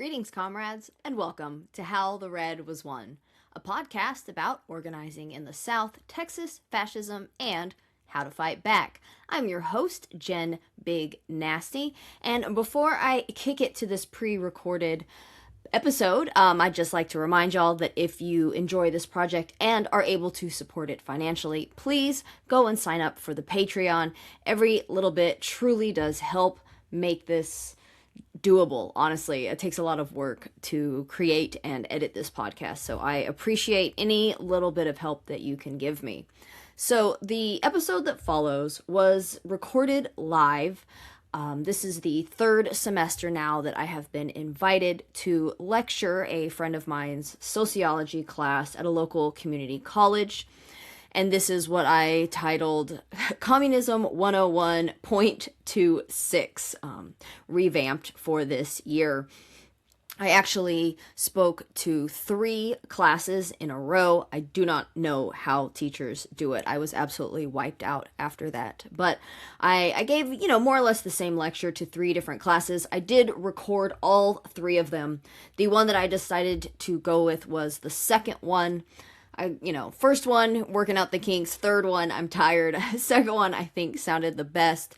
Greetings, comrades, and welcome to How the Red Was Won, a podcast about organizing in the South, Texas, fascism, and how to fight back. I'm your host, Jen Big Nasty, and before I kick it to this pre-recorded episode, I'd just like to remind y'all that if you enjoy this project and are able to support it financially, please go and sign up for the Patreon. Every little bit truly does help make this doable. Honestly, it takes a lot of work to create and edit this podcast, so I appreciate any little bit of help that you can give me. So the episode that follows was recorded live. This is the third semester now that I have been invited to lecture a friend of mine's sociology class at a local community college. And this is what I titled Communism 101.26, revamped for this year. I actually spoke to 3 classes in a row. I do not know how teachers do it. I was absolutely wiped out after that. But I gave, more or less the same lecture to 3 different classes. I did record all 3 of them. The one that I decided to go with was the second one. First one, working out the kinks. Third one, I'm tired. Second one, I think sounded the best.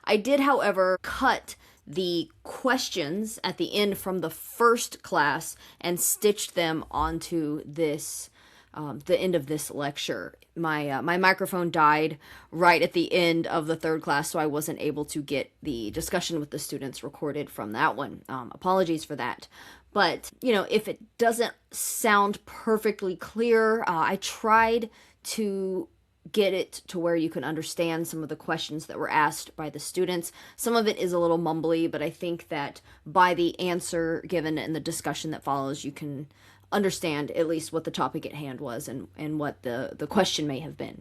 I did, however, cut the questions at the end from the first class and stitched them onto this, the end of this lecture. My microphone died right at the end of the third class, so I wasn't able to get the discussion with the students recorded from that one. Apologies for that. But, if it doesn't sound perfectly clear, I tried to get it to where you can understand some of the questions that were asked by the students. Some of it is a little mumbly, but I think that by the answer given and the discussion that follows, you can understand at least what the topic at hand was and what the question may have been.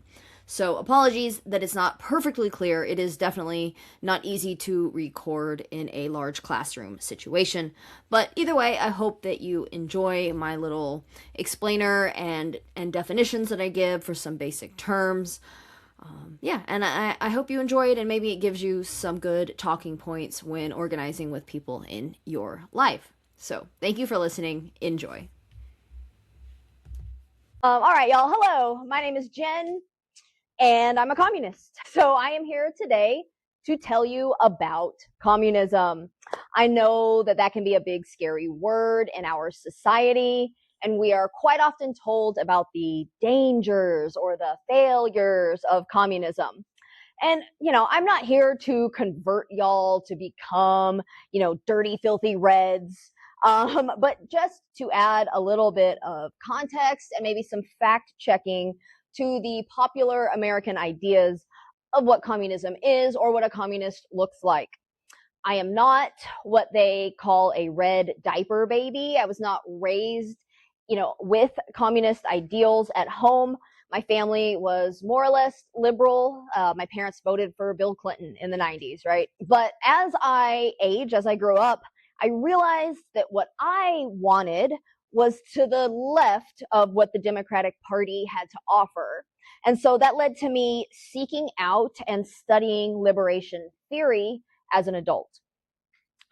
So apologies that it's not perfectly clear. It is definitely not easy to record in a large classroom situation. But either way, I hope that you enjoy my little explainer and definitions that I give for some basic terms. And I hope you enjoy it, and maybe it gives you some good talking points when organizing with people in your life. So thank you for listening. Enjoy. All right, y'all. Hello. My name is Jen, and I'm a communist. So I am here today to tell you about communism. I know that can be a big, scary word in our society, and we are quite often told about the dangers or the failures of communism. And, I'm not here to convert y'all to become, dirty, filthy Reds, but just to add a little bit of context and maybe some fact checking to the popular American ideas of what communism is or what a communist looks like. I am not what they call a red diaper baby. I was not raised, with communist ideals at home. My family was more or less liberal. My parents voted for Bill Clinton in the 90s, right? But as I grew up, I realized that what I wanted was to the left of what the Democratic Party had to offer. And so that led to me seeking out and studying liberation theory as an adult.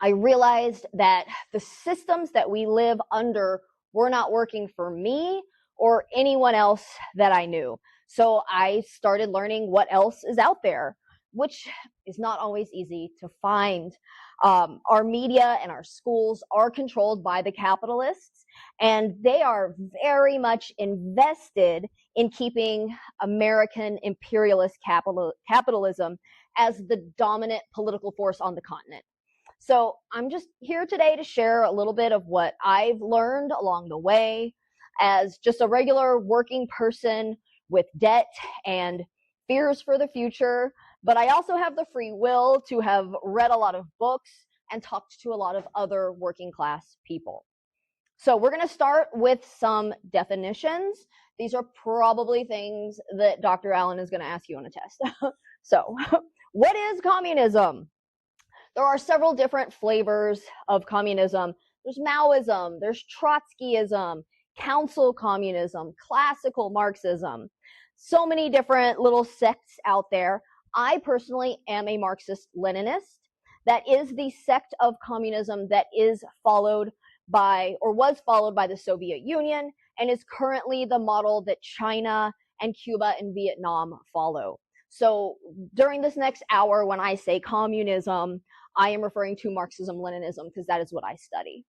I realized that the systems that we live under were not working for me or anyone else that I knew. So I started learning what else is out there, which is not always easy to find. Our media and our schools are controlled by the capitalists, and they are very much invested in keeping American imperialist capitalism as the dominant political force on the continent. So I'm just here today to share a little bit of what I've learned along the way as just a regular working person with debt and fears for the future. But I also have the free will to have read a lot of books and talked to a lot of other working class people. So we're going to start with some definitions. These are probably things that Dr. Allen is going to ask you on a test. So what is communism? There are several different flavors of communism. There's Maoism, there's Trotskyism, council communism, classical Marxism. So many different little sects out there. I personally am a Marxist-Leninist. That is the sect of communism that is followed or was followed by the Soviet Union, and is currently the model that China and Cuba and Vietnam follow. So during this next hour, when I say communism, I am referring to Marxism-Leninism because that is what I study.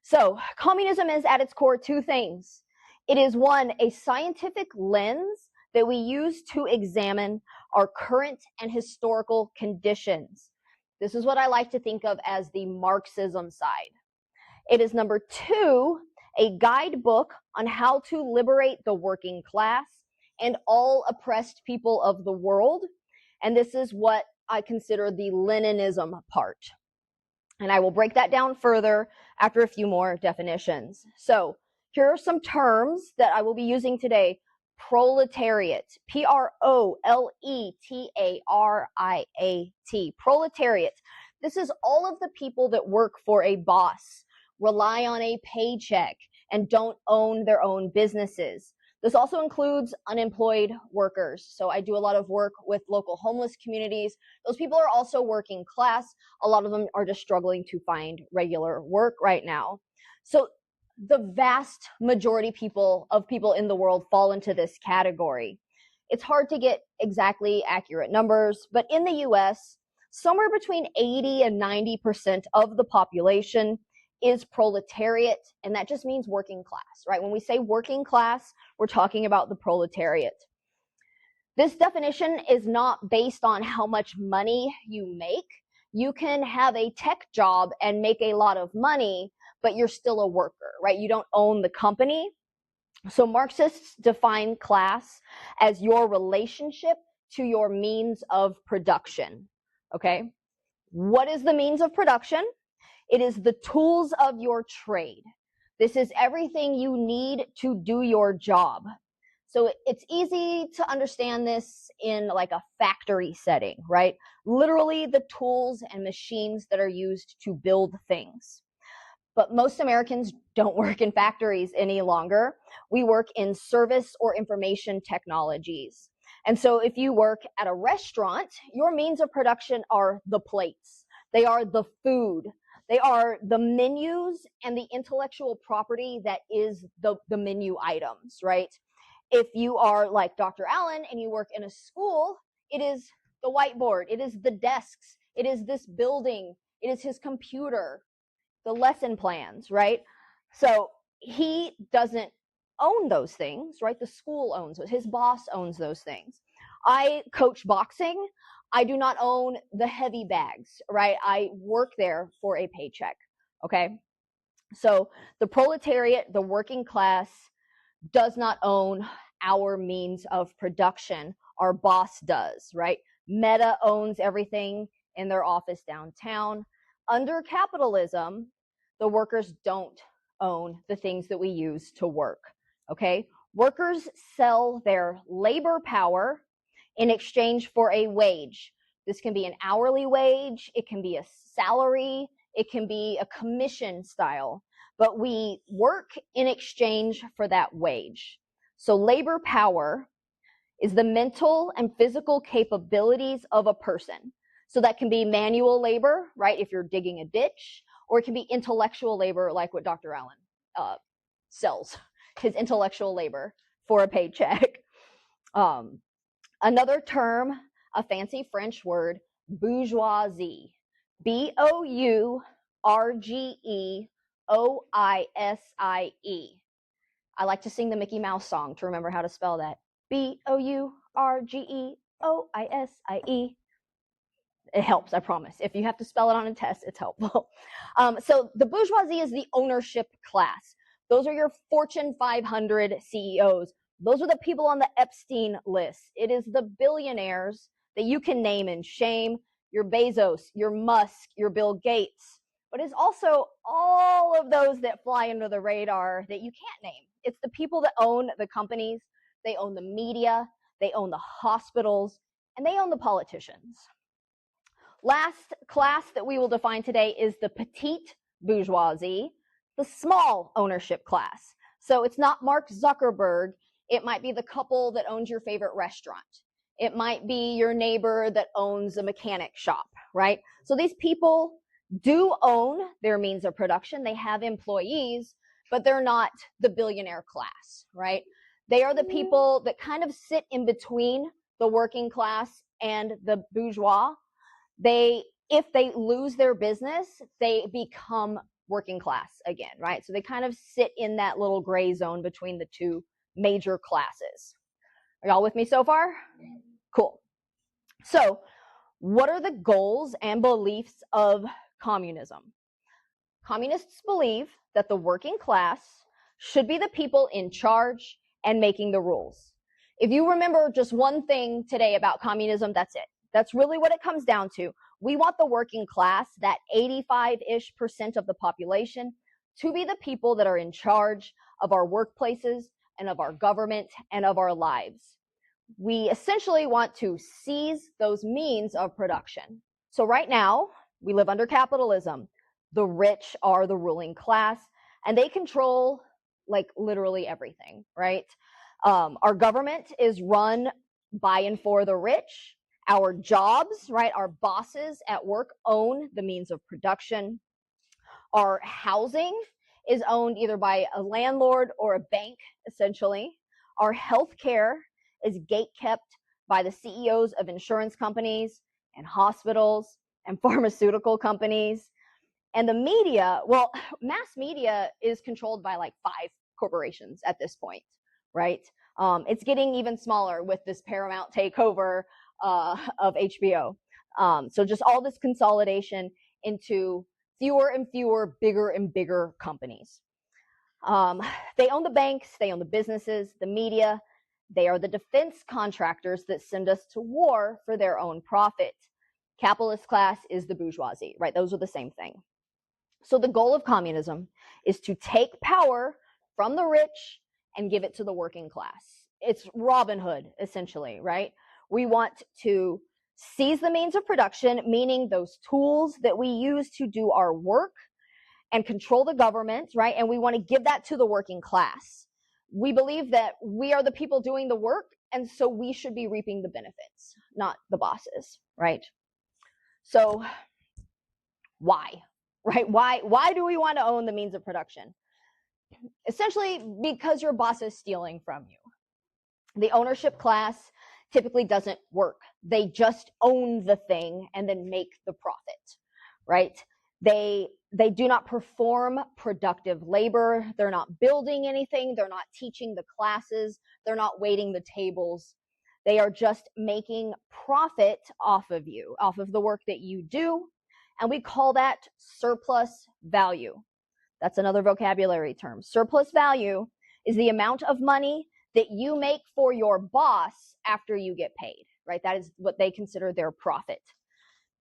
So communism is at its core two things. It is one, a scientific lens that we use to examine our current and historical conditions. This is what I like to think of as the Marxism side. It is number two, a guidebook on how to liberate the working class and all oppressed people of the world. And this is what I consider the Leninism part. And I will break that down further after a few more definitions. So here are some terms that I will be using today. Proletariat, P-R-O-L-E-T-A-R-I-A-T, proletariat. This is all of the people that work for a boss, rely on a paycheck, and don't own their own businesses. This also includes unemployed workers. So I do a lot of work with local homeless communities. Those people are also working class. A lot of them are just struggling to find regular work right now. So the vast majority of people in the world fall into this category. It's hard to get exactly accurate numbers, but in the US, somewhere between 80 and 90% of the population is proletariat, and that just means working class, right? When we say working class, we're talking about the proletariat. This definition is not based on how much money you make. You can have a tech job and make a lot of money, but you're still a worker, right? You don't own the company. So Marxists define class as your relationship to your means of production, okay? What is the means of production? It is the tools of your trade. This is everything you need to do your job. So it's easy to understand this in like a factory setting, right? Literally the tools and machines that are used to build things. But most Americans don't work in factories any longer. We work in service or information technologies. And so if you work at a restaurant, your means of production are the plates. They are the food. They are the menus and the intellectual property that is the menu items, right? If you are like Dr. Allen and you work in a school, it is the whiteboard, it is the desks, it is this building, it is his computer, the lesson plans, right? So he doesn't own those things, right? The school owns those. His boss owns those things. I coach boxing. I do not own the heavy bags, right? I work there for a paycheck, okay? So the proletariat, the working class, does not own our means of production. Our boss does, right? Meta owns everything in their office downtown. Under capitalism, the workers don't own the things that we use to work, okay? Workers sell their labor power in exchange for a wage. This can be an hourly wage, it can be a salary, it can be a commission style, but we work in exchange for that wage. So labor power is the mental and physical capabilities of a person. So that can be manual labor, right, if you're digging a ditch, or it can be intellectual labor, like what Dr. Allen sells, his intellectual labor for a paycheck. Another term, a fancy French word, bourgeoisie, B-O-U-R-G-E-O-I-S-I-E. I like to sing the Mickey Mouse song to remember how to spell that. B-O-U-R-G-E-O-I-S-I-E. It helps, I promise. If you have to spell it on a test, it's helpful. So the bourgeoisie is the ownership class. Those are your Fortune 500 CEOs. Those are the people on the Epstein list. It is the billionaires that you can name and shame, your Bezos, your Musk, your Bill Gates. But it's also all of those that fly under the radar that you can't name. It's the people that own the companies, they own the media, they own the hospitals, and they own the politicians. Last class that we will define today is the petite bourgeoisie, the small ownership class. So it's not Mark Zuckerberg. It might be the couple that owns your favorite restaurant. It might be your neighbor that owns a mechanic shop, right? So these people, do own their means of production. They have employees, but they're not the billionaire class, right? They are the people that kind of sit in between the working class and the bourgeois. If they lose their business, they become working class again, right? So they kind of sit in that little gray zone between the two major classes. Are y'all with me so far? Cool. So what are the goals and beliefs of communism? Communists believe that the working class should be the people in charge and making the rules. If you remember just one thing today about communism, that's it. That's really what it comes down to. We want the working class, that 85-ish% of the population, to be the people that are in charge of our workplaces and of our government and of our lives. We essentially want to seize those means of production. So right now, we live under capitalism. The rich are the ruling class, and they control like literally everything, right? Our government is run by and for the rich. Our jobs, right? Our bosses at work own the means of production. Our housing is owned either by a landlord or a bank, essentially. Our health care is gatekept by the CEOs of insurance companies and hospitals and pharmaceutical companies. And the media, well, mass media is controlled by like 5 corporations at this point, right? It's getting even smaller with this Paramount takeover of HBO. So just all this consolidation into fewer and fewer, bigger and bigger companies. They own the banks, they own the businesses, the media. They are the defense contractors that send us to war for their own profit. Capitalist class is the bourgeoisie, right? Those are the same thing. So the goal of communism is to take power from the rich and give it to the working class. It's Robin Hood, essentially, right? We want to seize the means of production, meaning those tools that we use to do our work, and control the government, right? And we want to give that to the working class. We believe that we are the people doing the work, and so we should be reaping the benefits, not the bosses, right? So why? Right? Why do we want to own the means of production? Essentially, because your boss is stealing from you. The ownership class typically doesn't work. They just own the thing and then make the profit, right? They do not perform productive labor. They're not building anything. They're not teaching the classes. They're not waiting the tables. They are just making profit off of you, off of the work that you do. And we call that surplus value. That's another vocabulary term. Surplus value is the amount of money that you make for your boss after you get paid, right? That is what they consider their profit.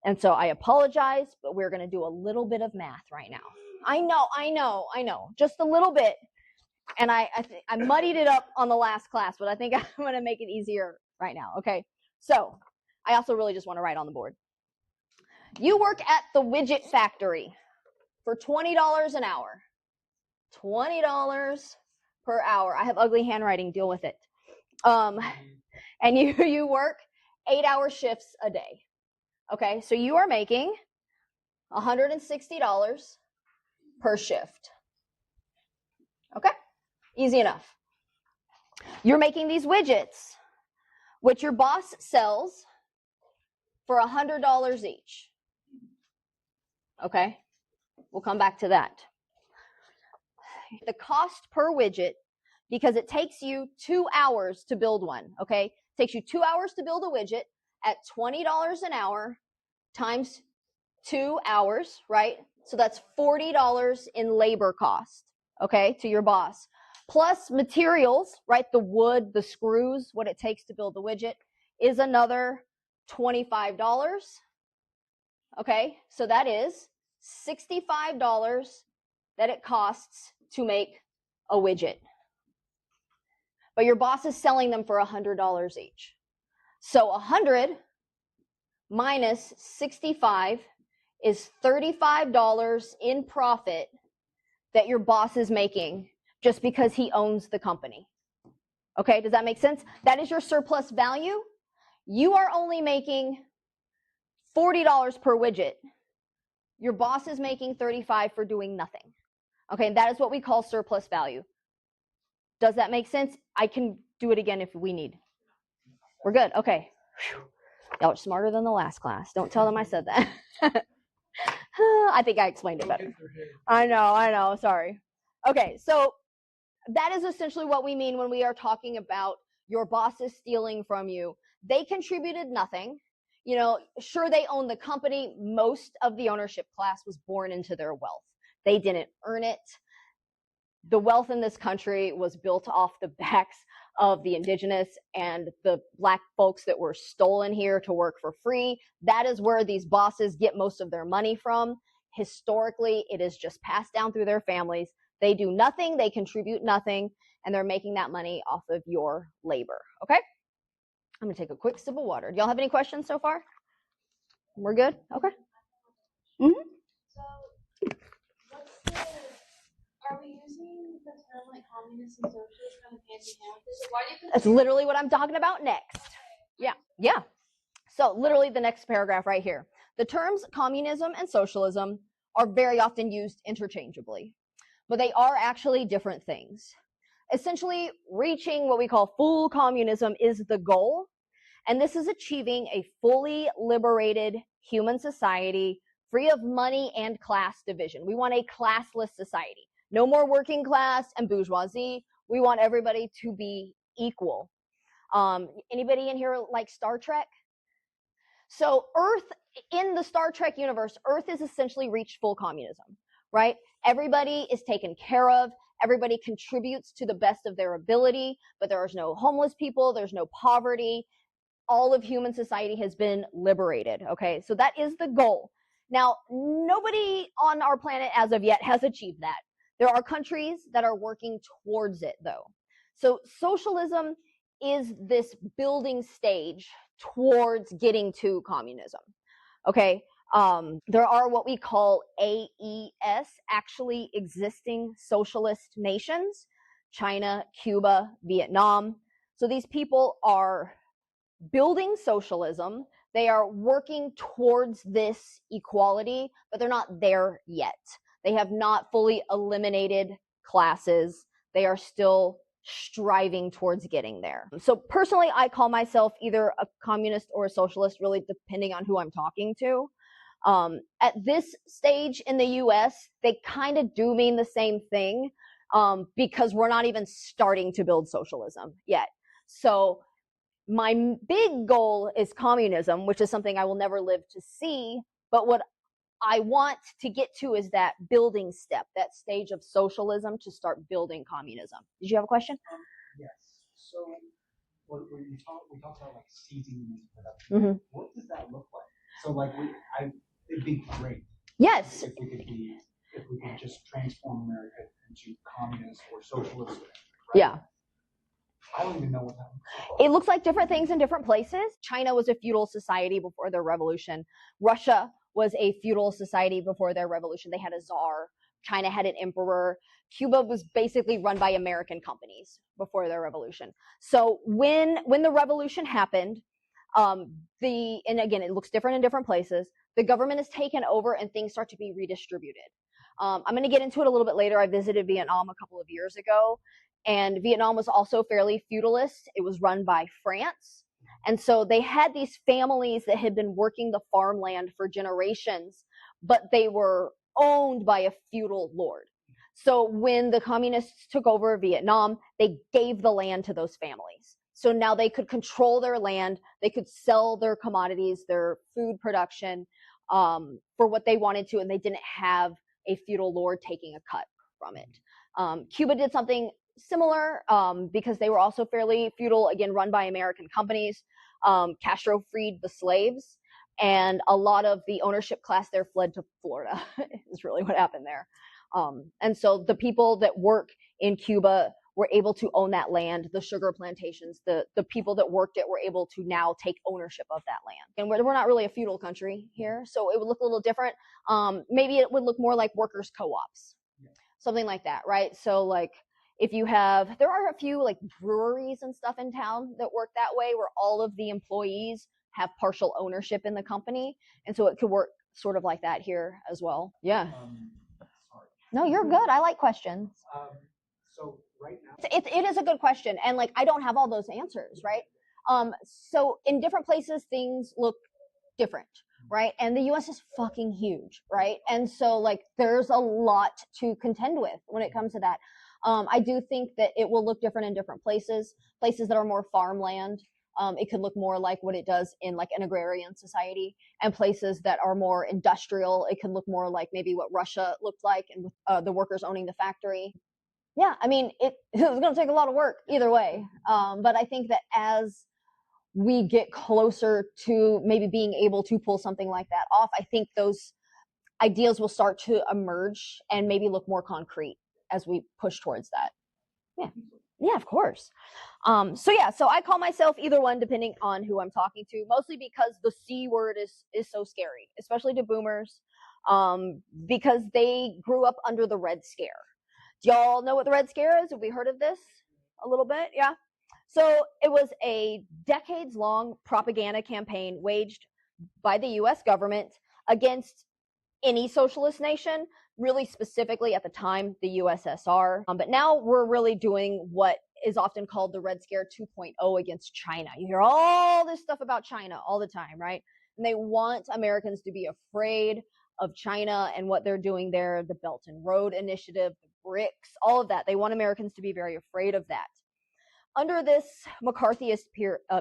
And so I apologize, but we're going to do a little bit of math right now. I know, just a little bit. And I muddied it up on the last class, but I think I'm going to make it easier right now, okay? So I also really just want to write on the board. You work at the widget factory for $20 an hour. $20 per hour. I have ugly handwriting, deal with it. And you work 8-hour shifts a day. Okay, so you are making $160 per shift. Okay, easy enough. You're making these widgets, which your boss sells for $100 each. Okay, we'll come back to that. The cost per widget, because it takes you 2 hours to build one, okay? It takes you 2 hours to build a widget at $20 an hour times 2 hours, right? So that's $40 in labor cost, okay, to your boss. Plus materials, right? The wood, the screws, what it takes to build the widget is another $25. Okay, so that is $65 that it costs to make a widget. But your boss is selling them for $100 each. So 100 minus 65 is $35 in profit that your boss is making just because he owns the company. Okay, does that make sense? That is your surplus value. You are only making $40 per widget. Your boss is making 35 for doing nothing. Okay, that is what we call surplus value. Does that make sense? I can do it again if we need. We're good. Okay. Y'all are smarter than the last class. Don't tell them I said that. I think I explained it better. I know. Sorry. Okay, so that is essentially what we mean when we are talking about your boss is stealing from you. They contributed nothing. You know, sure, they own the company. Most of the ownership class was born into their wealth. They didn't earn it. The wealth in this country was built off the backs of the indigenous and the black folks that were stolen here to work for free. That is where these bosses get most of their money from. Historically, it is just passed down through their families. They do nothing, they contribute nothing, and they're making that money off of your labor. Okay? I'm going to take a quick sip of water. Do y'all have any questions so far? We're good? Okay. Mm-hmm. So, are we using the term like communist and socialist kind of hand in hand with this? Why do you think That's literally what I'm talking about next. Yeah. So literally the next paragraph right here. The terms communism and socialism are very often used interchangeably, but they are actually different things. Essentially, reaching what we call full communism is the goal, and this is achieving a fully liberated human society free of money and class division. We want a classless society. No more working class and bourgeoisie. We want everybody to be equal. Anybody in here like Star Trek? So Earth, in the Star Trek universe, Earth has essentially reached full communism, right? Everybody is taken care of. Everybody contributes to the best of their ability, but there is no homeless people. There's no poverty. All of human society has been liberated, okay? So that is the goal. Now, nobody on our planet as of yet has achieved that. There are countries that are working towards it, though. So socialism is this building stage towards getting to communism, okay? There are what we call AES, actually existing socialist nations, China, Cuba, Vietnam. So these people are building socialism. They are working towards this equality, but they're not there yet. They have not fully eliminated classes. They are still striving towards getting there. So personally, I call myself either a communist or a socialist, really depending on who I'm talking to. At this stage in the US, they kind of do mean the same thing, because we're not even starting to build socialism yet. So my big goal is communism, which is something I will never live to see. But what I want to get to is that building step, that stage of socialism to start building communism. Did you have a question? Yes. So we talked about like seizing production. What does that look like? So like it'd be great. Yes. If we could just transform America into communist or socialist. Right? Yeah. I don't even know what that looks like. It looks like different things in different places. China was a feudal society before their revolution. Russia was a feudal society before their revolution. They had a czar. China had an emperor. Cuba was basically run by American companies before their revolution. So when the revolution happened, and again, it looks different in different places. The government is taken over and things start to be redistributed. I'm going to get into it a little bit later. I visited Vietnam a couple of years ago. And Vietnam was also fairly feudalist. It was run by France. And so they had these families that had been working the farmland for generations, but they were owned by a feudal lord. So when the communists took over Vietnam, they gave the land to those families. So now they could control their land. They could sell their commodities, their food production, for what they wanted to, and they didn't have a feudal lord taking a cut from it. Cuba did something similar, because they were also fairly feudal, again, run by American companies. Castro freed the slaves, and a lot of the ownership class there fled to Florida is really what happened there. And so the people that work in Cuba were able to own that land, the sugar plantations, the people that worked it were able to now take ownership of that land. And we're not really a feudal country here, so it would look a little different. Maybe it would look more like workers' co-ops, something like that, right? So like, if you have, there are a few like breweries and stuff in town that work that way, where all of the employees have partial ownership in the company. And so it could work sort of like that here as well. Yeah. Sorry. No, you're good. I like questions. So right now, It is a good question, and like I don't have all those answers, right? So in different places, things look different, right? And the U.S. is fucking huge, right? And so like there's a lot to contend with when it comes to that. I do think that it will look different in different places. Places that are more farmland, it could look more like what it does in like an agrarian society, and places that are more industrial, it could look more like maybe what Russia looked like, and with the workers owning the factory. Yeah, I mean, it's going to take a lot of work either way. But I think that as we get closer to maybe being able to pull something like that off, I think those ideas will start to emerge and maybe look more concrete as we push towards that. Yeah. Yeah, of course. So I call myself either one depending on who I'm talking to, mostly because the C word is so scary, especially to boomers, because they grew up under the Red Scare. Do y'all know what the Red Scare is? Have we heard of this a little bit? Yeah. So it was a decades-long propaganda campaign waged by the U.S. government against any socialist nation, really specifically at the time, the USSR. But now we're really doing what is often called the Red Scare 2.0 against China. You hear all this stuff about China all the time, right? And they want Americans to be afraid of China and what they're doing there, the Belt and Road Initiative, the BRICS, all of that. They want Americans to be very afraid of that. Under this McCarthyist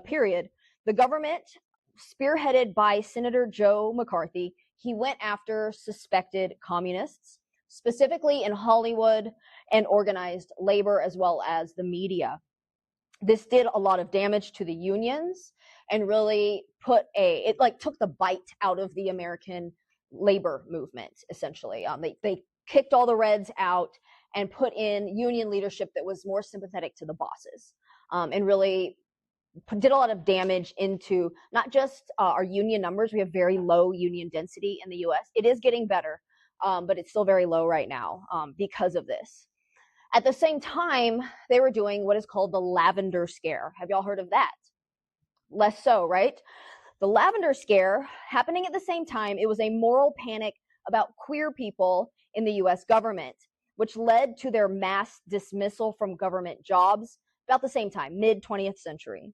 period, the government, spearheaded by Senator Joe McCarthy, he went after suspected communists, specifically in Hollywood and organized labor as well as the media. This did a lot of damage to the unions and really took the bite out of the American labor movement, essentially. They kicked all the Reds out and put in union leadership that was more sympathetic to the bosses, and really did a lot of damage into not just our union numbers. We have very low union density in the U.S. It is getting better, but it's still very low right now because of this. At the same time, they were doing what is called the Lavender Scare. Have y'all heard of that? Less so, right? The Lavender Scare, happening at the same time, it was a moral panic about queer people in the U.S. government, which led to their mass dismissal from government jobs about the same time, mid-20th century.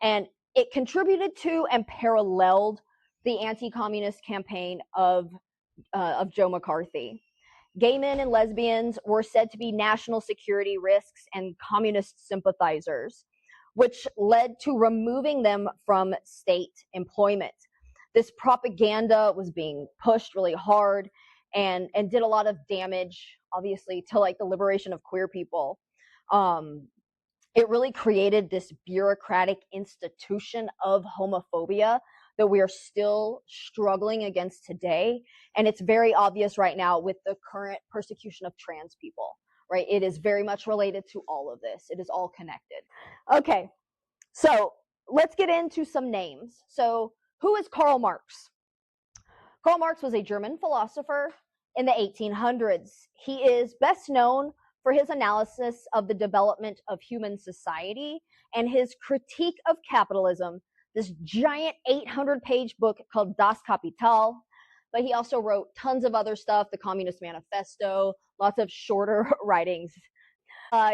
And it contributed to and paralleled the anti-communist campaign of Joe McCarthy. Gay men and lesbians were said to be national security risks and communist sympathizers, which led to removing them from state employment. This propaganda was being pushed really hard and did a lot of damage, obviously, to like the liberation of queer people. It really created this bureaucratic institution of homophobia that we are still struggling against today. And it's very obvious right now with the current persecution of trans people, right? It is very much related to all of this. It is all connected. Okay, so let's get into some names. So who is Karl Marx? Karl Marx was a German philosopher in the 1800s. He is best known for his analysis of the development of human society and his critique of capitalism, this giant 800-page book called Das Kapital. But he also wrote tons of other stuff, the Communist Manifesto, lots of shorter writings.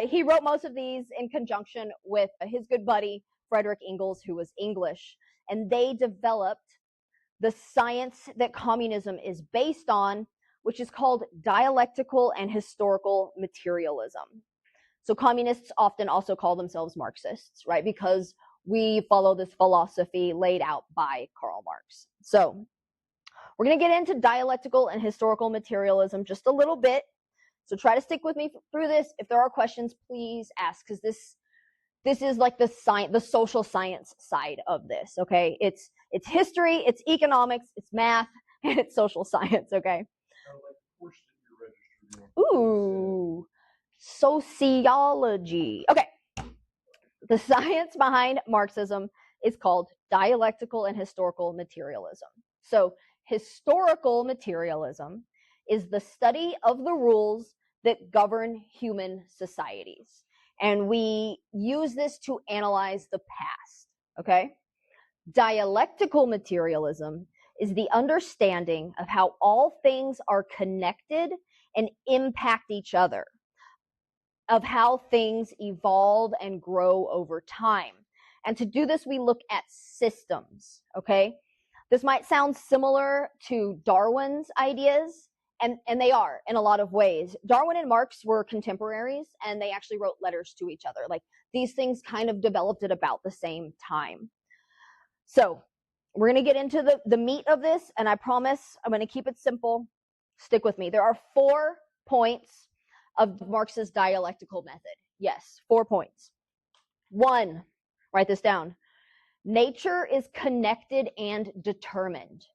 He wrote most of these in conjunction with his good buddy, Frederick Engels, who was English. And they developed the science that communism is based on, which is called dialectical and historical materialism. So communists often also call themselves Marxists, right? Because we follow this philosophy laid out by Karl Marx. So we're going to get into dialectical and historical materialism just a little bit. So try to stick with me through this. If there are questions, please ask, because this is like the social science side of this, okay? It's history, it's economics, it's math, and it's social science, okay? Ooh, sociology. Okay. The science behind Marxism is called dialectical and historical materialism. So historical materialism is the study of the rules that govern human societies. And we use this to analyze the past, okay? Dialectical materialism is the understanding of how all things are connected and impact each other, of how things evolve and grow over time. And to do this, we look at systems, okay? This might sound similar to Darwin's ideas, and they are in a lot of ways. Darwin and Marx were contemporaries, and they actually wrote letters to each other. Like, these things kind of developed at about the same time. So we're going to get into the meat of this, and I promise I'm going to keep it simple. Stick with me. There are 4 points of Marx's dialectical method. Yes, 4 points. 1, write this down. Nature is connected and determined.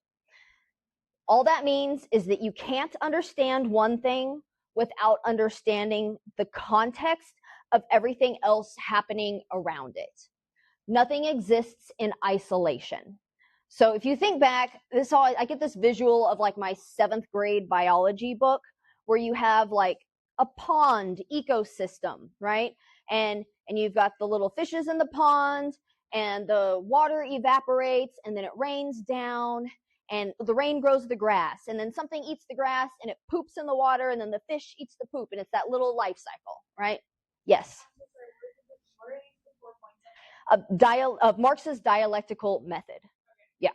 All that means is that you can't understand one thing without understanding the context of everything else happening around it. Nothing exists in isolation. So if you think back, I get this visual of like my 7th grade biology book where you have like a pond ecosystem, right? And you've got the little fishes in the pond, and the water evaporates, and then it rains down, and the rain grows the grass, and then something eats the grass, and it poops in the water, and then the fish eats the poop, and it's that little life cycle, right? Yes. Of Marx's dialectical method. Yeah.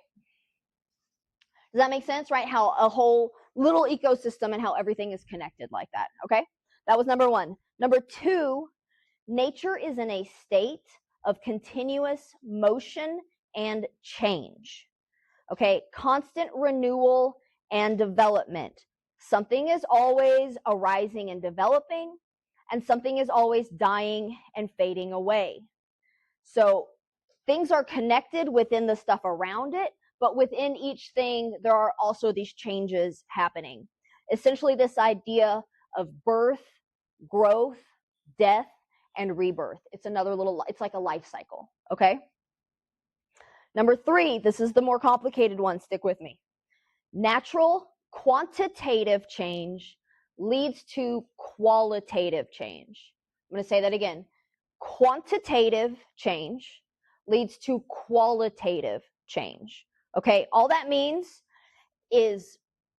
Does that make sense, right? How a whole little ecosystem and how everything is connected like that, okay? That was number 1. Number 2, nature is in a state of continuous motion and change, okay? Constant renewal and development. Something is always arising and developing, and something is always dying and fading away. So things are connected within the stuff around it, but within each thing, there are also these changes happening. Essentially, this idea of birth, growth, death, and rebirth. It's like a life cycle, okay? Number 3, this is the more complicated one, stick with me. Natural quantitative change leads to qualitative change. I'm going to say that again. Quantitative change leads to qualitative change. Okay, all that means is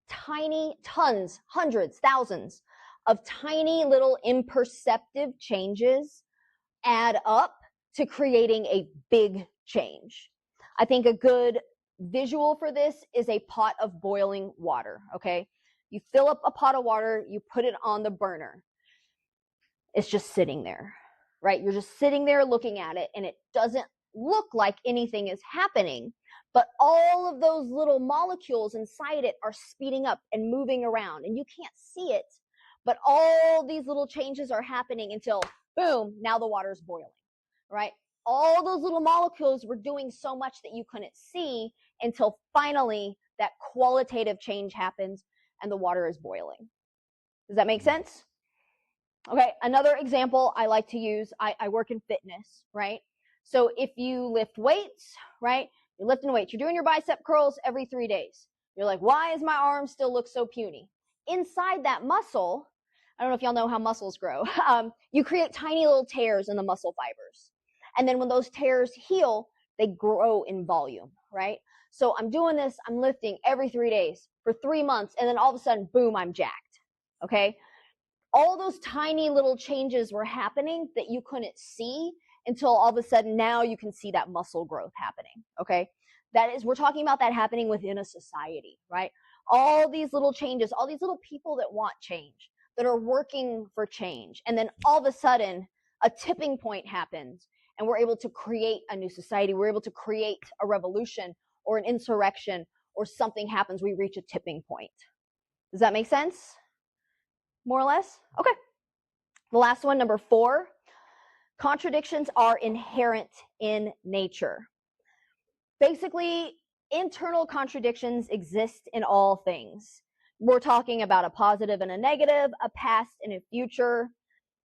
tons, hundreds, thousands of tiny little imperceptive changes add up to creating a big change. I think a good visual for this is a pot of boiling water, okay? You fill up a pot of water, you put it on the burner. It's just sitting there, right? You're just sitting there looking at it, and it doesn't look like anything is happening, but all of those little molecules inside it are speeding up and moving around, and you can't see it, but all these little changes are happening until, boom, now the water's boiling, right? All those little molecules were doing so much that you couldn't see until finally that qualitative change happens and the water is boiling. Does that make sense? Okay, another example I like to use, I work in fitness, right? So if you lift weights, right? You're lifting weights, you're doing your bicep curls every 3 days. You're like, why does my arm still look so puny? Inside that muscle, I don't know if y'all know how muscles grow, you create tiny little tears in the muscle fibers. And then when those tears heal, they grow in volume, right? So I'm doing this, I'm lifting every 3 days for 3 months, and then all of a sudden, boom, I'm jacked, okay? All those tiny little changes were happening that you couldn't see until all of a sudden now you can see that muscle growth happening, okay? We're talking about that happening within a society, right? All these little changes, all these little people that want change, that are working for change, and then all of a sudden a tipping point happens and we're able to create a new society. We're able to create a revolution or an insurrection, or something happens, we reach a tipping point. Does that make sense? More or less? Okay. The last one, number 4, contradictions are inherent in nature. Basically, internal contradictions exist in all things. We're talking about a positive and a negative, a past and a future,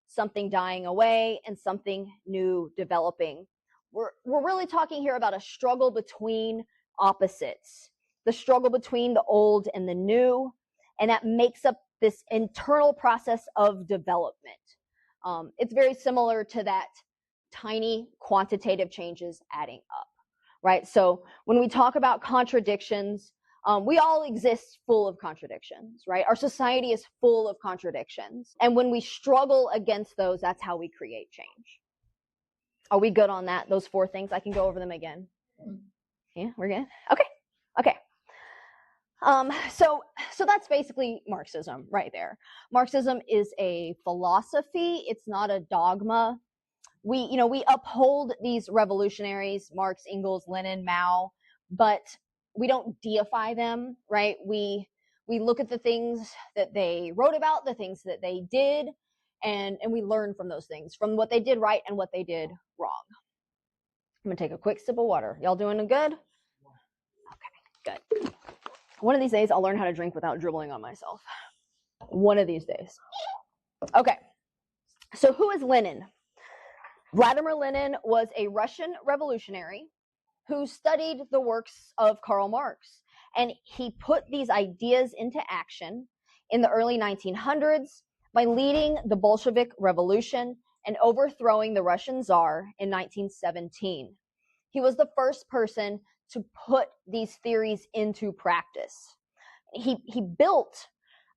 something dying away, and something new developing. We're really talking here about a struggle between opposites, the struggle between the old and the new, and that makes up this internal process of development. It's very similar to that tiny quantitative changes adding up, right? So when we talk about contradictions, We all exist full of contradictions, right? Our society is full of contradictions. And when we struggle against those, that's how we create change. Are we good on that? Those 4 things? I can go over them again. Yeah, we're good? Okay. So that's basically Marxism right there. Marxism is a philosophy. It's not a dogma. We uphold these revolutionaries, Marx, Engels, Lenin, Mao, but we don't deify them, right? We look at the things that they wrote about, the things that they did, and we learn from those things, from what they did right and what they did wrong. I'm gonna take a quick sip of water. Y'all doing good? Okay, good. One of these days, I'll learn how to drink without dribbling on myself. One of these days. Okay, so who is Lenin? Vladimir Lenin was a Russian revolutionary who studied the works of Karl Marx, and he put these ideas into action in the early 1900s by leading the Bolshevik Revolution and overthrowing the Russian Tsar in 1917. He was the first person to put these theories into practice. He built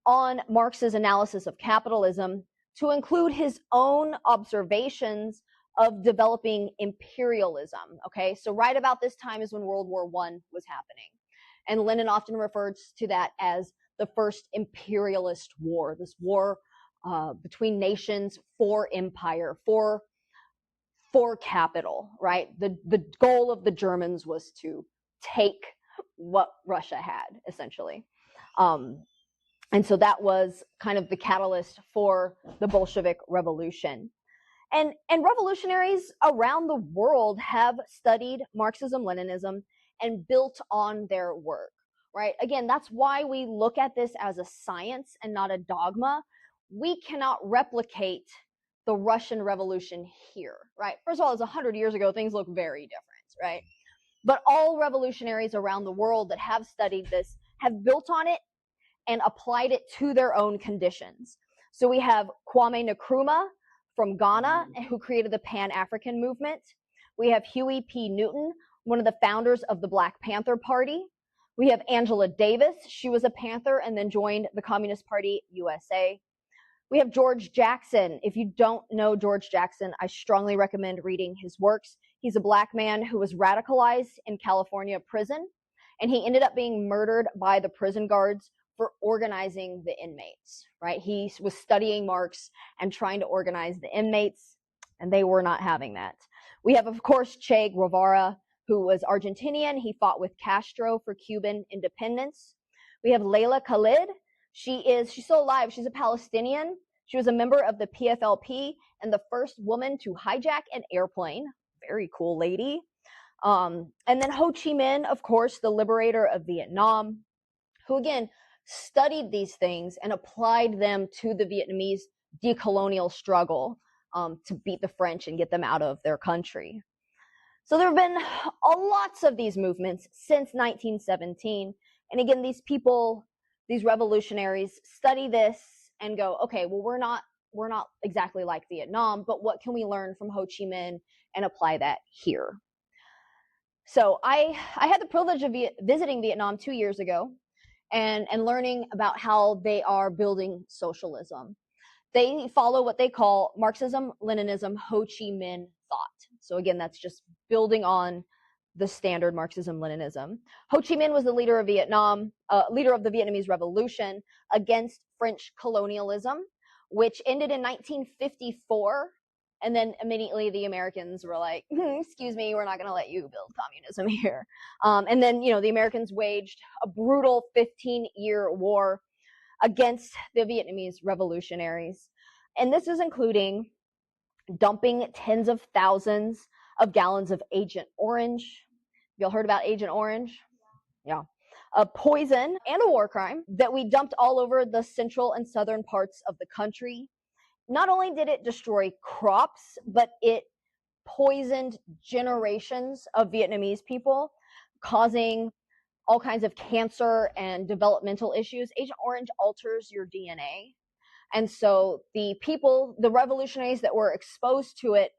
on Marx's analysis of capitalism to include his own observations of developing imperialism. Okay, so right about this time is when World War I was happening. And Lenin often refers to that as the first imperialist war, this war between nations for empire, for capital, right? The goal of the Germans was to take what Russia had, essentially. And so that was kind of the catalyst for the Bolshevik Revolution. And revolutionaries around the world have studied Marxism-Leninism and built on their work, right? Again, that's why we look at this as a science and not a dogma. We cannot replicate the Russian Revolution here, right? First of all, it's 100 years ago. Things look very different, right? But all revolutionaries around the world that have studied this have built on it and applied it to their own conditions. So we have Kwame Nkrumah from Ghana, who created the Pan-African movement. We have Huey P. Newton, one of the founders of the Black Panther Party. We have Angela Davis. She was a Panther and then joined the Communist Party USA. We have George Jackson. If you don't know George Jackson, I strongly recommend reading his works. He's a Black man who was radicalized in California prison, and he ended up being murdered by the prison guards for organizing the inmates, right? He was studying Marx and trying to organize the inmates, and they were not having that. We have, of course, Che Guevara, who was Argentinian. He fought with Castro for Cuban independence. We have Leila Khalid. She's still alive. She's a Palestinian. She was a member of the PFLP and the first woman to hijack an airplane. Very cool lady. And then Ho Chi Minh, of course, the liberator of Vietnam, who again studied these things and applied them to the Vietnamese decolonial struggle to beat the French and get them out of their country. So there have been lots of these movements since 1917. And again, these people, these revolutionaries study this and go, okay, well, we're not exactly like Vietnam, but what can we learn from Ho Chi Minh and apply that here? So I had the privilege of visiting Vietnam 2 years ago and learning about how they are building socialism. They follow what they call Marxism, Leninism, Ho Chi Minh thought. So again, that's just building on the standard Marxism, Leninism. Ho Chi Minh was the leader of Vietnam, leader of the Vietnamese Revolution against French colonialism, which ended in 1954. And then immediately the Americans were like, excuse me, we're not going to let you build communism here. And then, the Americans waged a brutal 15-year war against the Vietnamese revolutionaries. And this is including dumping tens of thousands of gallons of Agent Orange. Y'all heard about Agent Orange? Yeah. A poison and a war crime that we dumped all over the central and southern parts of the country. Not only did it destroy crops, but it poisoned generations of Vietnamese people, causing all kinds of cancer and developmental issues. Agent Orange alters your DNA. And so the revolutionaries that were exposed to it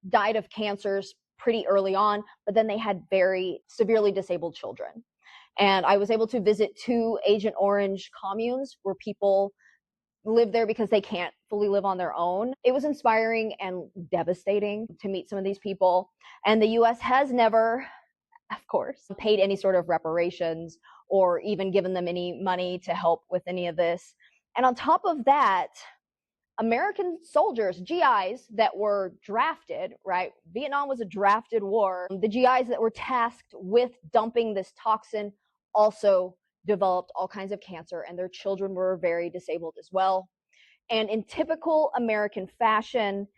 died of cancers pretty early on, but then they had very severely disabled children. And I was able to visit 2 Agent Orange communes where people live there because they can't fully live on their own. It was inspiring and devastating to meet some of these people. And the US has never, of course, paid any sort of reparations or even given them any money to help with any of this. And on top of that, American soldiers, GIs that were drafted, right? Vietnam was a drafted war. The GIs that were tasked with dumping this toxin also developed all kinds of cancer, and their children were very disabled as well. And in typical American fashion,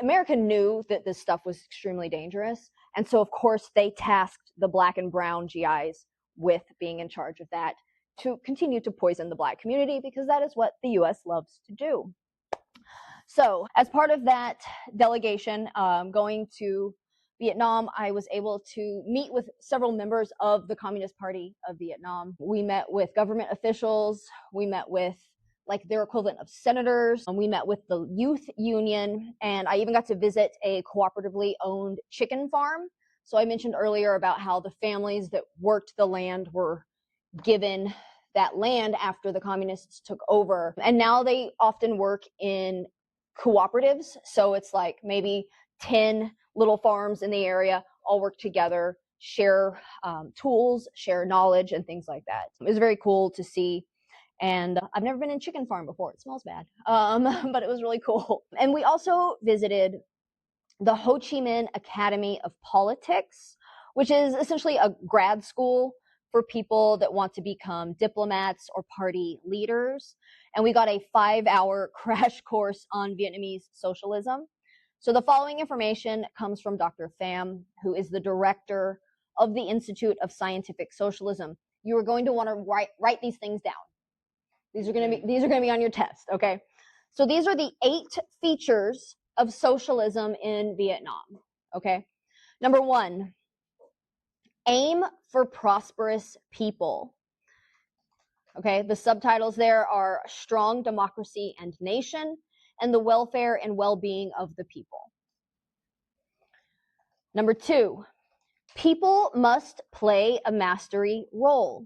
America knew that this stuff was extremely dangerous, and so of course they tasked the black and brown GIs with being in charge of that, to continue to poison the black community, because that is what the US loves to do. So as part of that delegation going to Vietnam, I was able to meet with several members of the Communist Party of Vietnam. We met with government officials, we met with like their equivalent of senators, we met with the youth union, and I even got to visit a cooperatively owned chicken farm. So I mentioned earlier about how the families that worked the land were given that land after the communists took over. And now they often work in cooperatives. So it's like maybe 10 little farms in the area all work together, share tools, share knowledge, and things like that. It was very cool to see. And I've never been in a chicken farm before. It smells bad, but it was really cool. And we also visited the Ho Chi Minh Academy of Politics, which is essentially a grad school for people that want to become diplomats or party leaders. And we got a 5-hour crash course on Vietnamese socialism. So the following information comes from Dr. Pham, who is the director of the Institute of Scientific Socialism. You are going to want to write these things down. These are going to be on your test, okay? So these are the 8 features of socialism in Vietnam, okay? Number 1, aim for prosperous people. Okay, the subtitles there are strong democracy and nation, and the welfare and well-being of the people. Number 2, people must play a mastery role,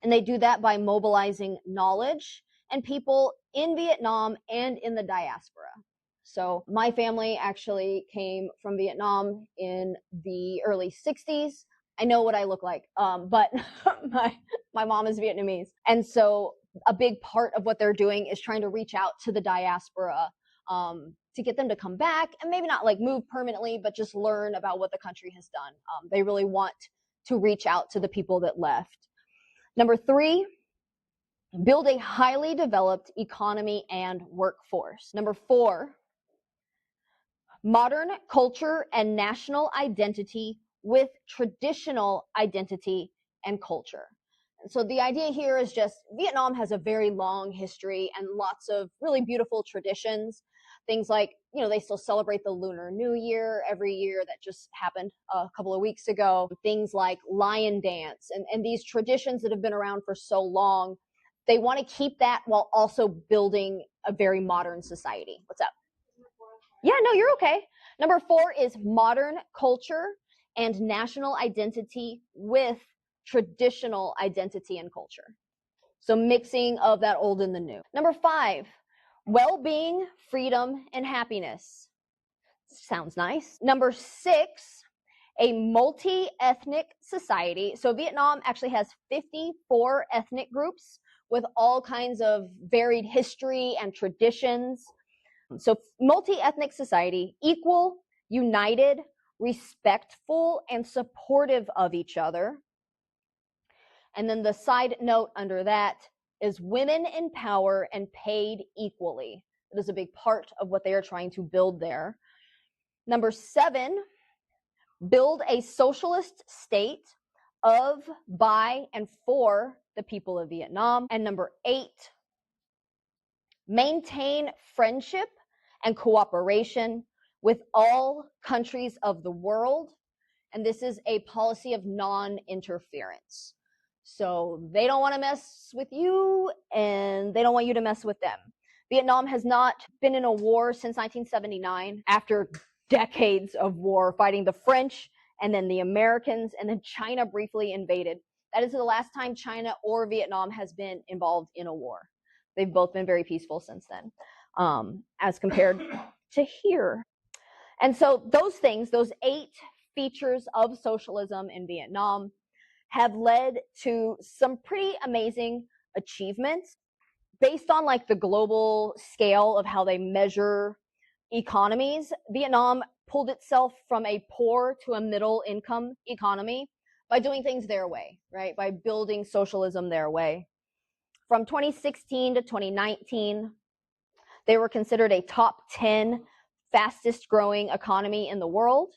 and they do that by mobilizing knowledge and people in Vietnam and in the diaspora. So my family actually came from Vietnam in the early 60s. I know what I look like, but my mom is Vietnamese. And so a big part of what they're doing is trying to reach out to the diaspora to get them to come back, and maybe not like move permanently, but just learn about what the country has done. They really want to reach out to the people that left. Number 3, build a highly developed economy and workforce. Number 4, modern culture and national identity with traditional identity and culture. So the idea here is just Vietnam has a very long history and lots of really beautiful traditions. Things like, they still celebrate the Lunar New Year every year. That just happened a couple of weeks ago. Things like lion dance and these traditions that have been around for so long. They want to keep that while also building a very modern society. What's up? Yeah, no, you're okay. Number 4 is modern culture and national identity with traditional identity and culture. So mixing of that old and the new. Number 5, well-being, freedom, and happiness. Sounds nice. Number 6, a multi-ethnic society. So Vietnam actually has 54 ethnic groups with all kinds of varied history and traditions. So multi-ethnic society, equal, united, respectful, and supportive of each other. And then the side note under that is women in power and paid equally. It is a big part of what they are trying to build there. Number 7, build a socialist state of, by, and for the people of Vietnam. And number 8, maintain friendship and cooperation with all countries of the world. And this is a policy of non-interference. So they don't want to mess with you, and they don't want you to mess with them. Vietnam has not been in a war since 1979, after decades of war fighting the French and then the Americans, and then China briefly invaded. That is the last time China or Vietnam has been involved in a war. They've both been very peaceful since then, as compared to here. And so those things, those 8 features of socialism in Vietnam, have led to some pretty amazing achievements based on like the global scale of how they measure economies. Vietnam pulled itself from a poor to a middle income economy by doing things their way, right? By building socialism their way. From 2016 to 2019, they were considered a top 10 fastest growing economy in the world.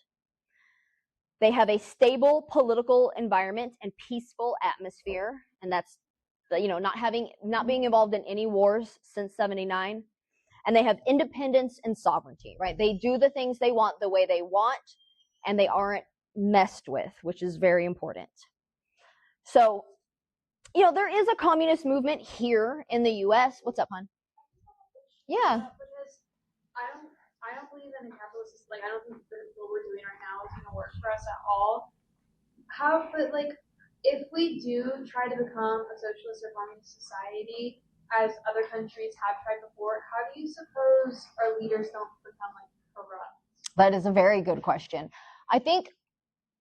They have a stable political environment and peaceful atmosphere, and that's not being involved in any wars since 79. And they have independence and sovereignty, right? They do the things they want the way they want, and they aren't messed with, which is very important. So, there is a communist movement here in the US. What's up, hon? Yeah. Because I don't believe in a capitalist system. Like, I don't think that what we're doing right now is going to work for us at all. But if we do try to become a socialist or communist society, as other countries have tried before, how do you suppose our leaders don't become corrupt? That is a very good question. I think,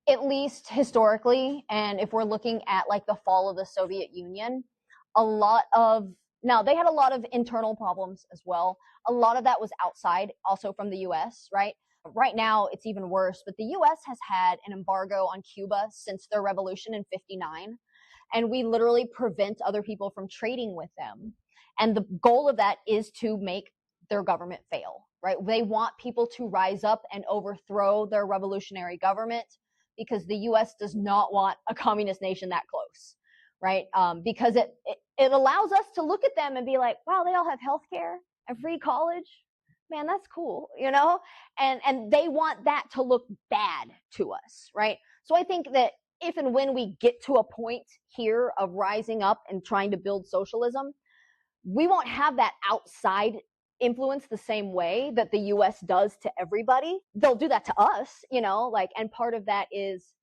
at least historically, and if we're looking at the fall of the Soviet Union, now they had a lot of internal problems as well. A lot of that was outside, also from the US, right? Right now it's even worse, but the US has had an embargo on Cuba since their revolution in 59, and we literally prevent other people from trading with them. And the goal of that is to make their government fail, right? They want people to rise up and overthrow their revolutionary government, because the US does not want a communist nation that close, right? Because it allows us to look at them and be like, wow, they all have healthcare and free college. Man, that's cool, And they want that to look bad to us, right? So I think that if and when we get to a point here of rising up and trying to build socialism, we won't have that outside influence the same way that the US does to everybody. They'll do that to us, and part of that is,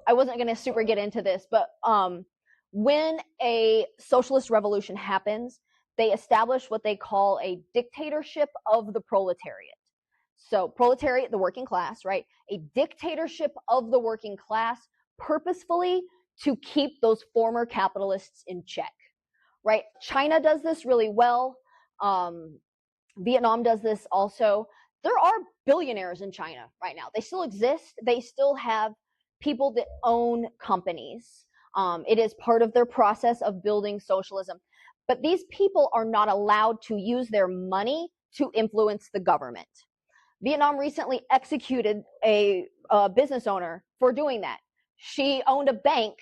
I wasn't going to super get into this, but when a socialist revolution happens, they establish what they call a dictatorship of the proletariat. So proletariat, the working class, right? A dictatorship of the working class, purposefully to keep those former capitalists in check, right? China does this really well. Vietnam does this also. There are billionaires in China right now. They still exist. They still have people that own companies. It is part of their process of building socialism. But these people are not allowed to use their money to influence the government. Vietnam recently executed a business owner for doing that. She owned a bank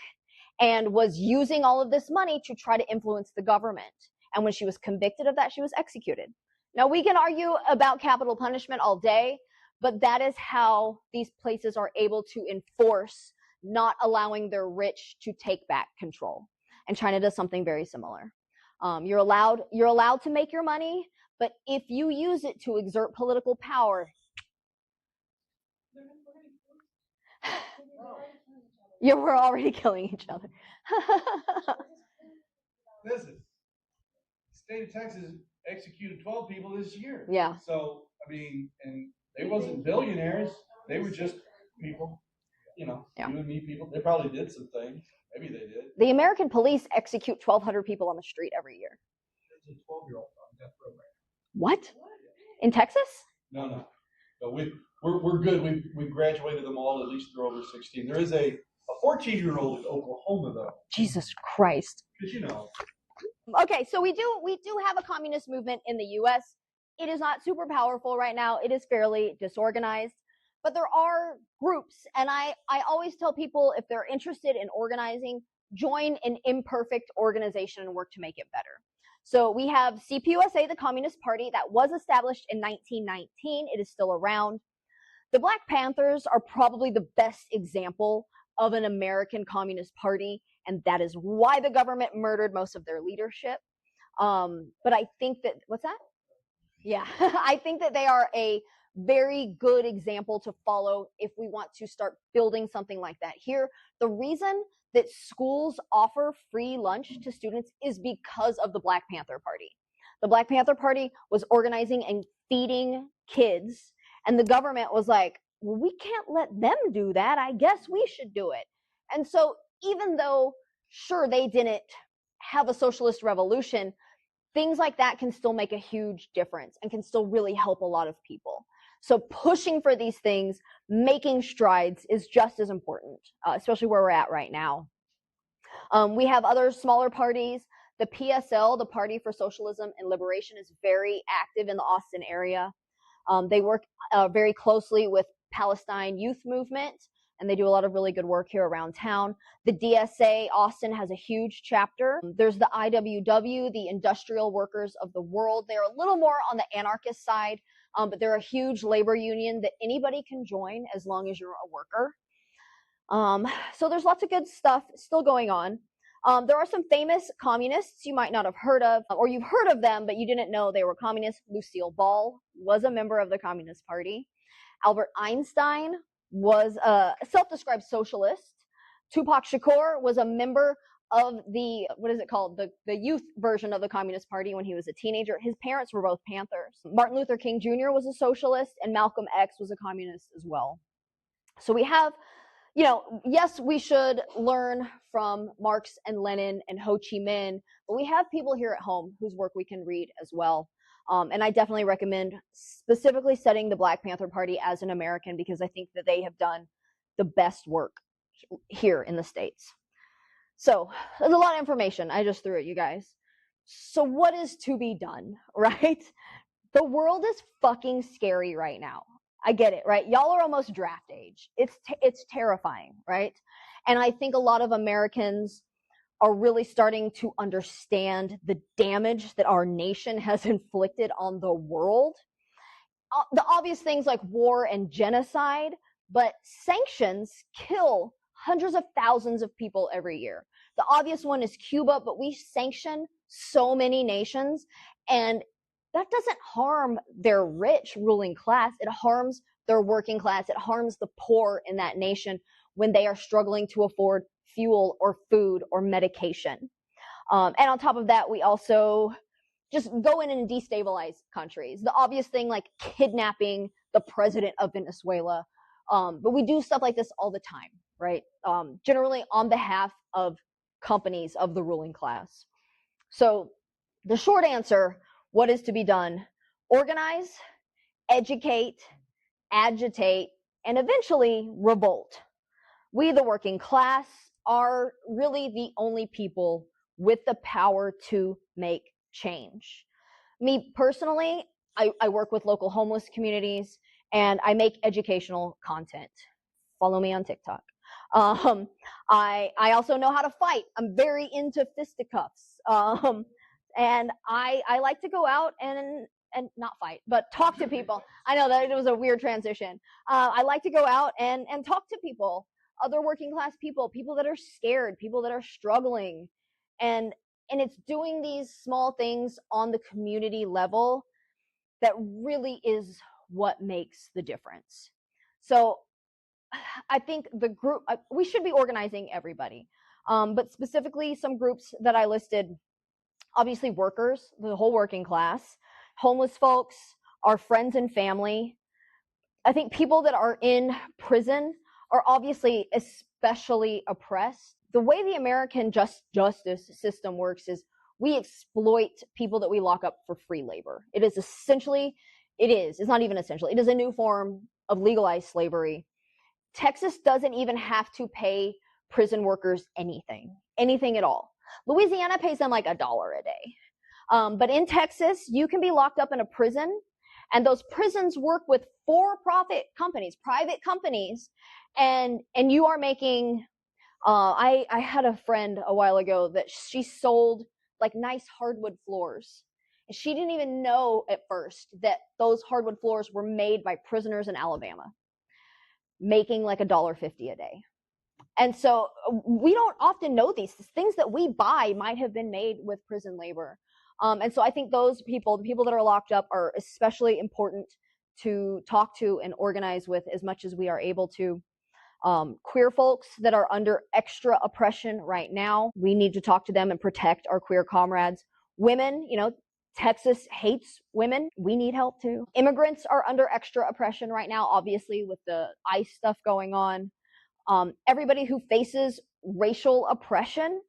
and was using all of this money to try to influence the government. And when she was convicted of that, she was executed. Now, we can argue about capital punishment all day, but that is how these places are able to enforce not allowing their rich to take back control. And China does something very similar. You're allowed to make your money, but if you use it to exert political power, we're already killing each other. Listen, the state of Texas executed 12 people this year. Yeah. So, and they wasn't billionaires. They were just people, Yeah. you and me people. They probably did some things. Maybe they did. The American police execute 1,200 people on the street every year. There's a 12-year-old on death row. What? In Texas? No. But we're good. We graduated them all. At least they're over 16. There is a 14-year-old in Oklahoma, though. Jesus Christ. Because Okay, so we do have a communist movement in the US. It is not super powerful right now. It is fairly disorganized, but there are groups, and I always tell people, if they're interested in organizing, join an imperfect organization and work to make it better. So we have CPUSA, the Communist Party, that was established in 1919. It is still around. The Black Panthers are probably the best example of an American Communist Party, and that is why the government murdered most of their leadership. But I think that, what's that? Yeah, I think that they are a very good example to follow if we want to start building something like that here. The reason that schools offer free lunch to students is because of the Black Panther Party. The Black Panther Party was organizing and feeding kids, and the government was like, well, we can't let them do that. I guess we should do it. And so even though, sure, they didn't have a socialist revolution, things like that can still make a huge difference and can still really help a lot of people. So pushing for these things, making strides is just as important, especially where we're at right now. We have other smaller parties. The PSL, the Party for Socialism and Liberation, is very active in the Austin area. They work very closely with Palestine Youth Movement, and they do a lot of really good work here around town. The DSA Austin has a huge chapter. There's the IWW, the Industrial Workers of the World. They're a little more on the anarchist side, but they're a huge labor union that anybody can join as long as you're a worker. So there's lots of good stuff still going on. There are some famous communists you might not have heard of, or you've heard of them, but you didn't know they were communists. Lucille Ball was a member of the Communist Party. Albert Einstein was a self-described socialist. Tupac Shakur was a member of the, what is it called? The youth version of the Communist Party when he was a teenager. His parents were both Panthers. Martin Luther King Jr. was a socialist, and Malcolm X was a communist as well. So we have, you know, yes, we should learn from Marx and Lenin and Ho Chi Minh, but we have people here at home whose work we can read as well. And I definitely recommend specifically studying the Black Panther Party as an American, because I think that they have done the best work here in the States. So there's a lot of information I just threw at you guys. So what is to be done, right? The world is fucking scary right now. I get it, right? Y'all are almost draft age. It's terrifying, right? And I think a lot of Americans are really starting to understand the damage that our nation has inflicted on the world. The obvious things like war and genocide, but sanctions kill hundreds of thousands of people every year. The obvious one is Cuba, but we sanction so many nations, and that doesn't harm their rich ruling class. It harms their working class. It harms the poor in that nation when they are struggling to afford fuel or food or medication. And on top of that, we also just go in and destabilize countries. The obvious thing, like kidnapping the president of Venezuela. But we do stuff like this all the time, right? Generally on behalf of companies of the ruling class. So the short answer, what is to be done? Organize, educate, agitate, and eventually revolt. We, the working class, are really the only people with the power to make change. Me personally, I work with local homeless communities, and I make educational content. Follow me on TikTok. I also know how to fight. I'm very into fisticuffs. And I like to go out and not fight, but talk to people. I know that it was a weird transition. I like to go out and talk to people, other working class people, people that are scared, people that are struggling. And it's doing these small things on the community level that really is what makes the difference. So I think the group, we should be organizing everybody, but specifically some groups that I listed, obviously workers, the whole working class, homeless folks, our friends and family. I think people that are in prison are obviously especially oppressed. The way the American justice system works is we exploit people that we lock up for free labor. It is essentially, it's not even essential. It is a new form of legalized slavery. Texas doesn't even have to pay prison workers anything at all. Louisiana pays them like $1 a day. But in Texas, you can be locked up in a prison, and those prisons work with for-profit companies, private companies, and you are making, I had a friend a while ago that she sold like nice hardwood floors. And she didn't even know at first that those hardwood floors were made by prisoners in Alabama, making like $1.50 a day. And so we don't often know these things that we buy might have been made with prison labor. And so I think those people, the people that are locked up, are especially important to talk to and organize with as much as we are able to. Queer folks that are under extra oppression right now, we need to talk to them and protect our queer comrades. Women, Texas hates women. We need help too. Immigrants are under extra oppression right now, obviously, with the ICE stuff going on. Everybody who faces racial oppression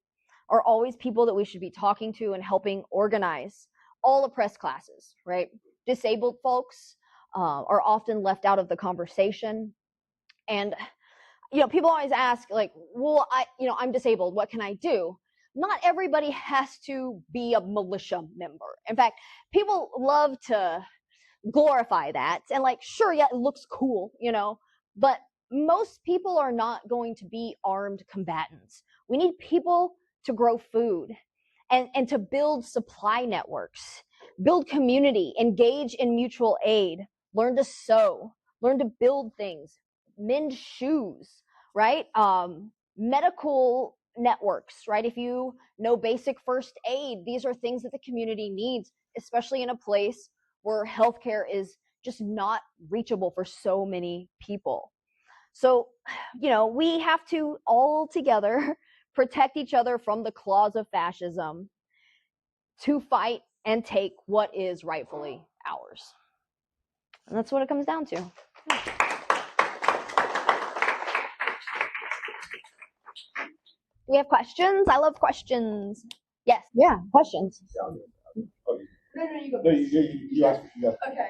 are always people that we should be talking to and helping organize. All oppressed classes, right? Disabled folks are often left out of the conversation. And, people always ask, like, well, I'm disabled. What can I do? Not everybody has to be a militia member. In fact, people love to glorify that and like, sure, yeah, it looks cool, but most people are not going to be armed combatants. We need people to grow food and to build supply networks, build community, engage in mutual aid, learn to sew, learn to build things, mend shoes, right? Medical networks, right? If you know basic first aid, these are things that the community needs, especially in a place where healthcare is just not reachable for so many people. So, we have to all together protect each other from the claws of fascism to fight and take what is rightfully ours. And that's what it comes down to. We have questions. I love questions. Yes. Yeah. Questions. No, you go. No, you asked. Okay.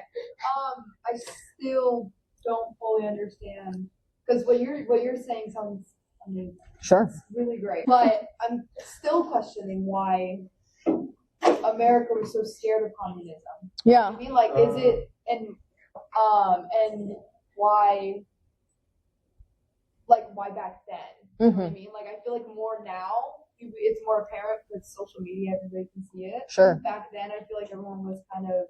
I still don't fully understand because what you're saying sounds Sure. really great, but I'm still questioning why America was so scared of communism. Yeah. I mean, like, is it and why back then? You know what I mean? Like, I feel like more now, it's more apparent with social media, everybody can see it. Sure. Back then, I feel like everyone was kind of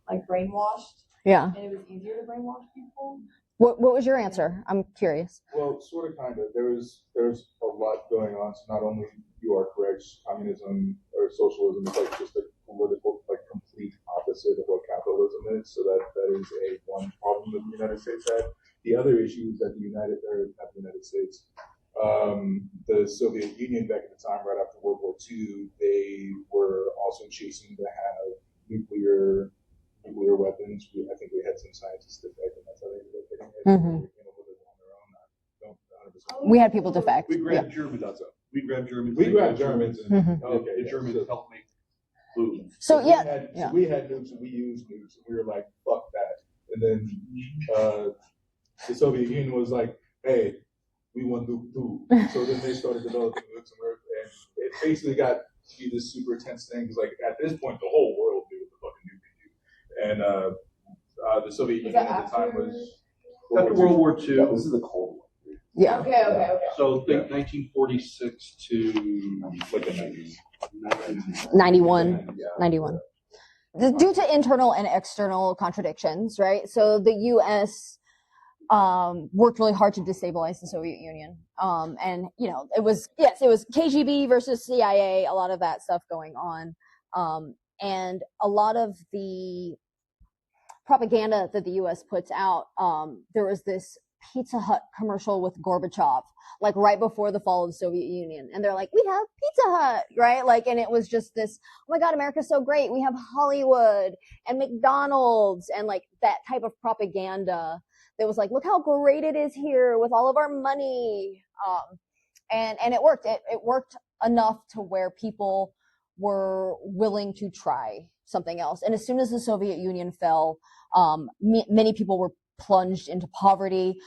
like brainwashed. Yeah. And it was easier to brainwash people. What was your answer? I'm curious. Well, sort of, kind of. There's a lot going on. So not only you are correct, communism or socialism is like just a political, like complete opposite of what capitalism is. So that is one problem that the United States had. The other issue is that the Soviet Union back at the time, right after World War II, they were also chasing to have nuclear weapons. I think we had some scientists defect, and that's how they ended up getting it. They came up with it on their own. I don't 100%. We had people defect. We grabbed Germans. We grabbed Germans. And, The Germans helped make food. So we had nukes and we used nukes, and we were like, fuck that. And then the Soviet Union was like, hey, we want nuke too. So then they started developing nukes, and it basically got to be this super tense thing. Because like at this point, the whole world knew what the fucking nuke could do. And the Soviet Union at the time was After World War II. Yeah, this is the Cold War. Yeah. Okay. So think 1946 to like the 90s. 91. Yeah. 91. Due to internal and external contradictions, right? So the U.S. Worked really hard to destabilize the Soviet Union. And, it was KGB versus CIA, a lot of that stuff going on. And a lot of the propaganda that the U.S. puts out, there was this Pizza Hut commercial with Gorbachev, like right before the fall of the Soviet Union. And they're like, we have Pizza Hut, right? Like, and it was just this, oh my God, America's so great. We have Hollywood and McDonald's and like that type of propaganda that was like, look how great it is here with all of our money. And it worked. It worked enough to where people were willing to try something else. And as soon as the Soviet Union fell, many people were plunged into poverty.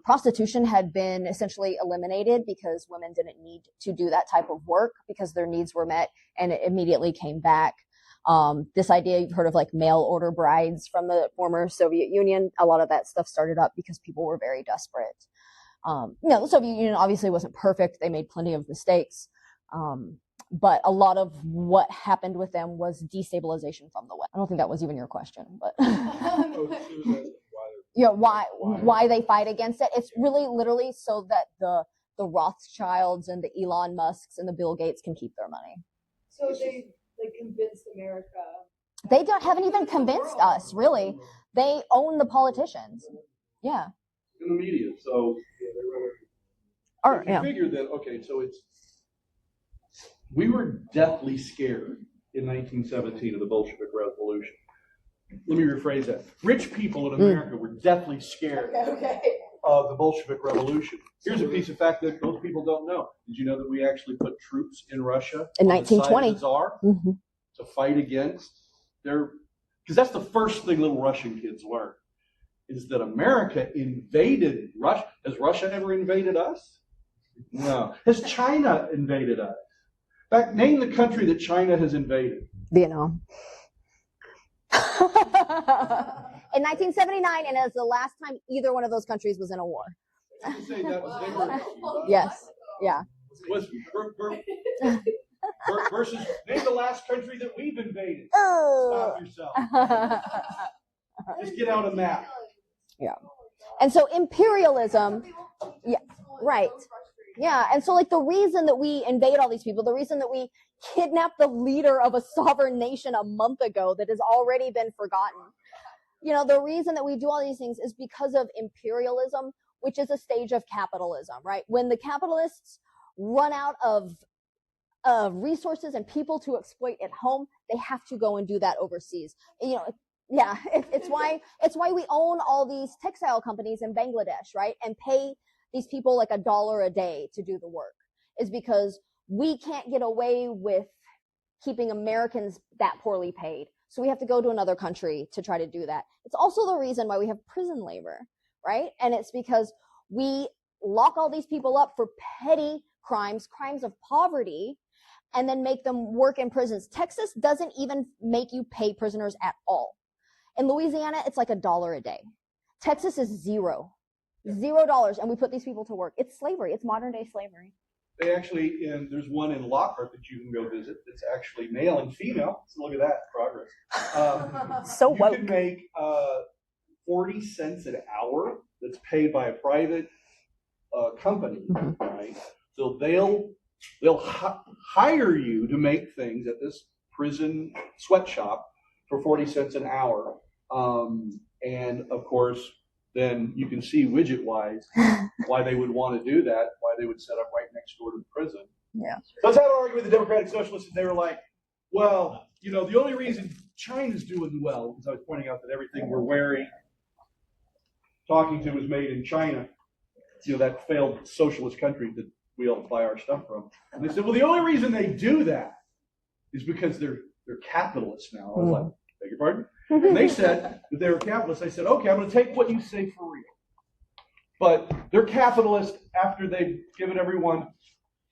Prostitution had been essentially eliminated because women didn't need to do that type of work because their needs were met, and it immediately came back. This idea, you've heard of like mail order brides from the former Soviet Union. A lot of that stuff started up because people were very desperate. The Soviet Union obviously wasn't perfect. They made plenty of mistakes. But a lot of what happened with them was destabilization from the West. I don't think that was even your question, but why they fight against it. It's really literally so that the Rothschilds and the Elon Musks and the Bill Gates can keep their money. So they convinced America They haven't even convinced us, really. They own the politicians. Yeah. In the media. So Or, you figure that, okay, so we were deathly scared in 1917 of the Bolshevik Revolution. Let me rephrase that. Rich people in America were deathly scared of the Bolshevik Revolution. Here's a piece of fact that most people don't know. Did you know that we actually put troops in Russia in on the side 1920 of the Tsar to fight against their? Because that's the first thing little Russian kids learn, is that America invaded Russia. Has Russia ever invaded us? No. Has China invaded us? In fact, name the country that China has invaded. Vietnam. In 1979, and it was the last time either one of those countries was in a war. I would say that was they were. Yes. Yeah. Was versus name the last country that we've invaded. Stop yourself. Just get out a map. Yeah. And so imperialism, yeah, right. Yeah, and so like the reason that we invade all these people, the reason that we kidnapped the leader of a sovereign nation a month ago that has already been forgotten, you know, the reason that we do all these things is because of imperialism, which is a stage of capitalism, right? When the capitalists run out of resources and people to exploit at home, they have to go and do that overseas. You know, yeah, it's why we own all these textile companies in Bangladesh, right? And pay these people like $1 a day to do the work, is because we can't get away with keeping Americans that poorly paid. So we have to go to another country to try to do that. It's also the reason why we have prison labor, right? And it's because we lock all these people up for petty crimes of poverty, and then make them work in prisons. Texas doesn't even make you pay prisoners at all. In Louisiana, it's like $1 a day. Texas is $0, and we put these people to work. It's slavery. It's modern day slavery. They actually, there's one in Lockhart that you can go visit. It's actually male and female. So look at that progress. So woke. You can make 40 cents an hour. That's paid by a private company, right? So they'll hire you to make things at this prison sweatshop for 40 cents an hour. And of course, then you can see widget-wise why they would want to do that, why they would set up right next door to the prison. Yeah. So I was having an argument with the Democratic Socialists, and they were like, well, you know, the only reason China's doing well, because I was pointing out that everything we're wearing, talking to is made in China, you know, that failed socialist country that we all buy our stuff from. And they said, well, the only reason they do that is because they're capitalists now. I was like, beg your pardon? And they said that they were capitalists. I said, okay, I'm going to take what you say for real. But they're capitalists after they've given everyone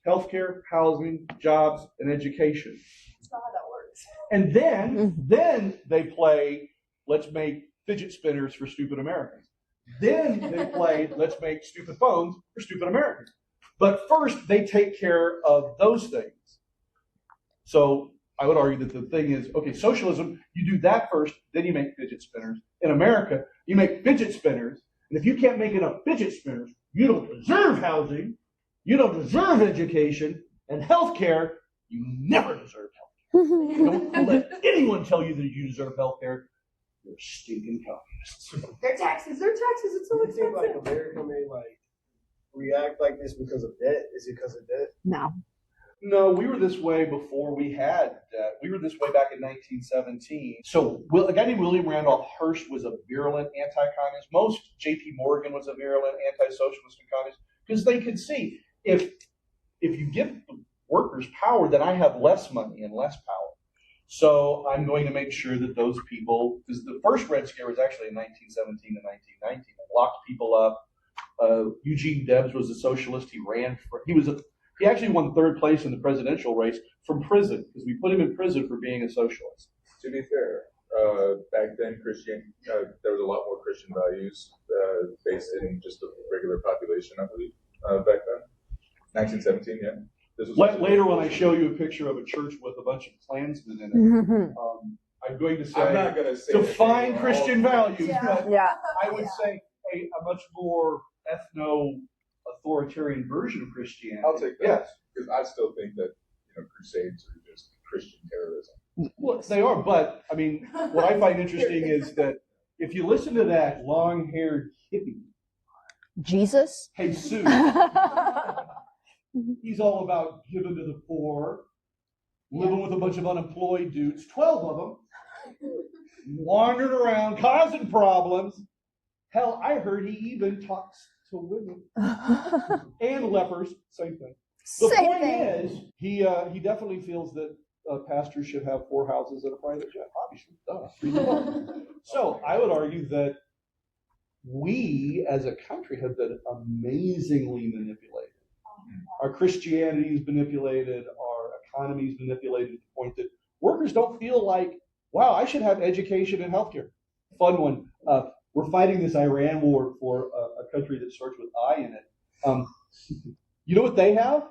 healthcare, housing, jobs, and education. That's not how that works. And then they play, let's make fidget spinners for stupid Americans. Then they play, let's make stupid phones for stupid Americans. But first, they take care of those things. So I would argue that the thing is, okay, socialism, you do that first, then you make fidget spinners. In America, you make fidget spinners, and if you can't make enough fidget spinners, you don't deserve housing, you don't deserve education, and health care, you never deserve health care. Don't let anyone tell you that you deserve health care. You're stinking communists. Their taxes, it's so You think like expensive. America may like react like this because of debt? Is it because of debt? No. No, we were this way before we had debt. We were this way back in 1917. So a guy named William Randolph Hearst was a virulent anti-communist. Most J.P. Morgan was a virulent anti-socialist and communist, because they could see if you give the workers power, then I have less money and less power. So I'm going to make sure that those people, because the first Red Scare was actually in 1917 to 1919. They locked people up. Eugene Debs was a socialist. He actually won third place in the presidential race from prison, because we put him in prison for being a socialist. To be fair, back then there was a lot more Christian values based in just the regular population, I believe, back then. 1917, yeah. This was Later, when I show you a picture of a church with a bunch of Klansmen in it, I'm going to say, I'm not going to say define Christian values, but Yeah. I would say a much more ethno-authoritarian version of Christianity. I'll take that. Yes. Because I still think that crusades are just Christian terrorism. Well, they are, but I mean, what I find interesting is that if you listen to that long-haired hippie, Jesus. Jesus, he's all about giving to the poor, living with a bunch of unemployed dudes, 12 of them, wandering around, causing problems. Hell, I heard he even talks to women and lepers, same thing. The point is, he definitely feels that pastors should have 4 houses and a private jet. Obviously, duh. So I would argue that we, as a country, have been amazingly manipulated. Our Christianity is manipulated. Our economy is manipulated to the point that workers don't feel like, wow, I should have education and healthcare. Fun one. We're fighting this Iran war for a country that starts with I in it. You know what they have?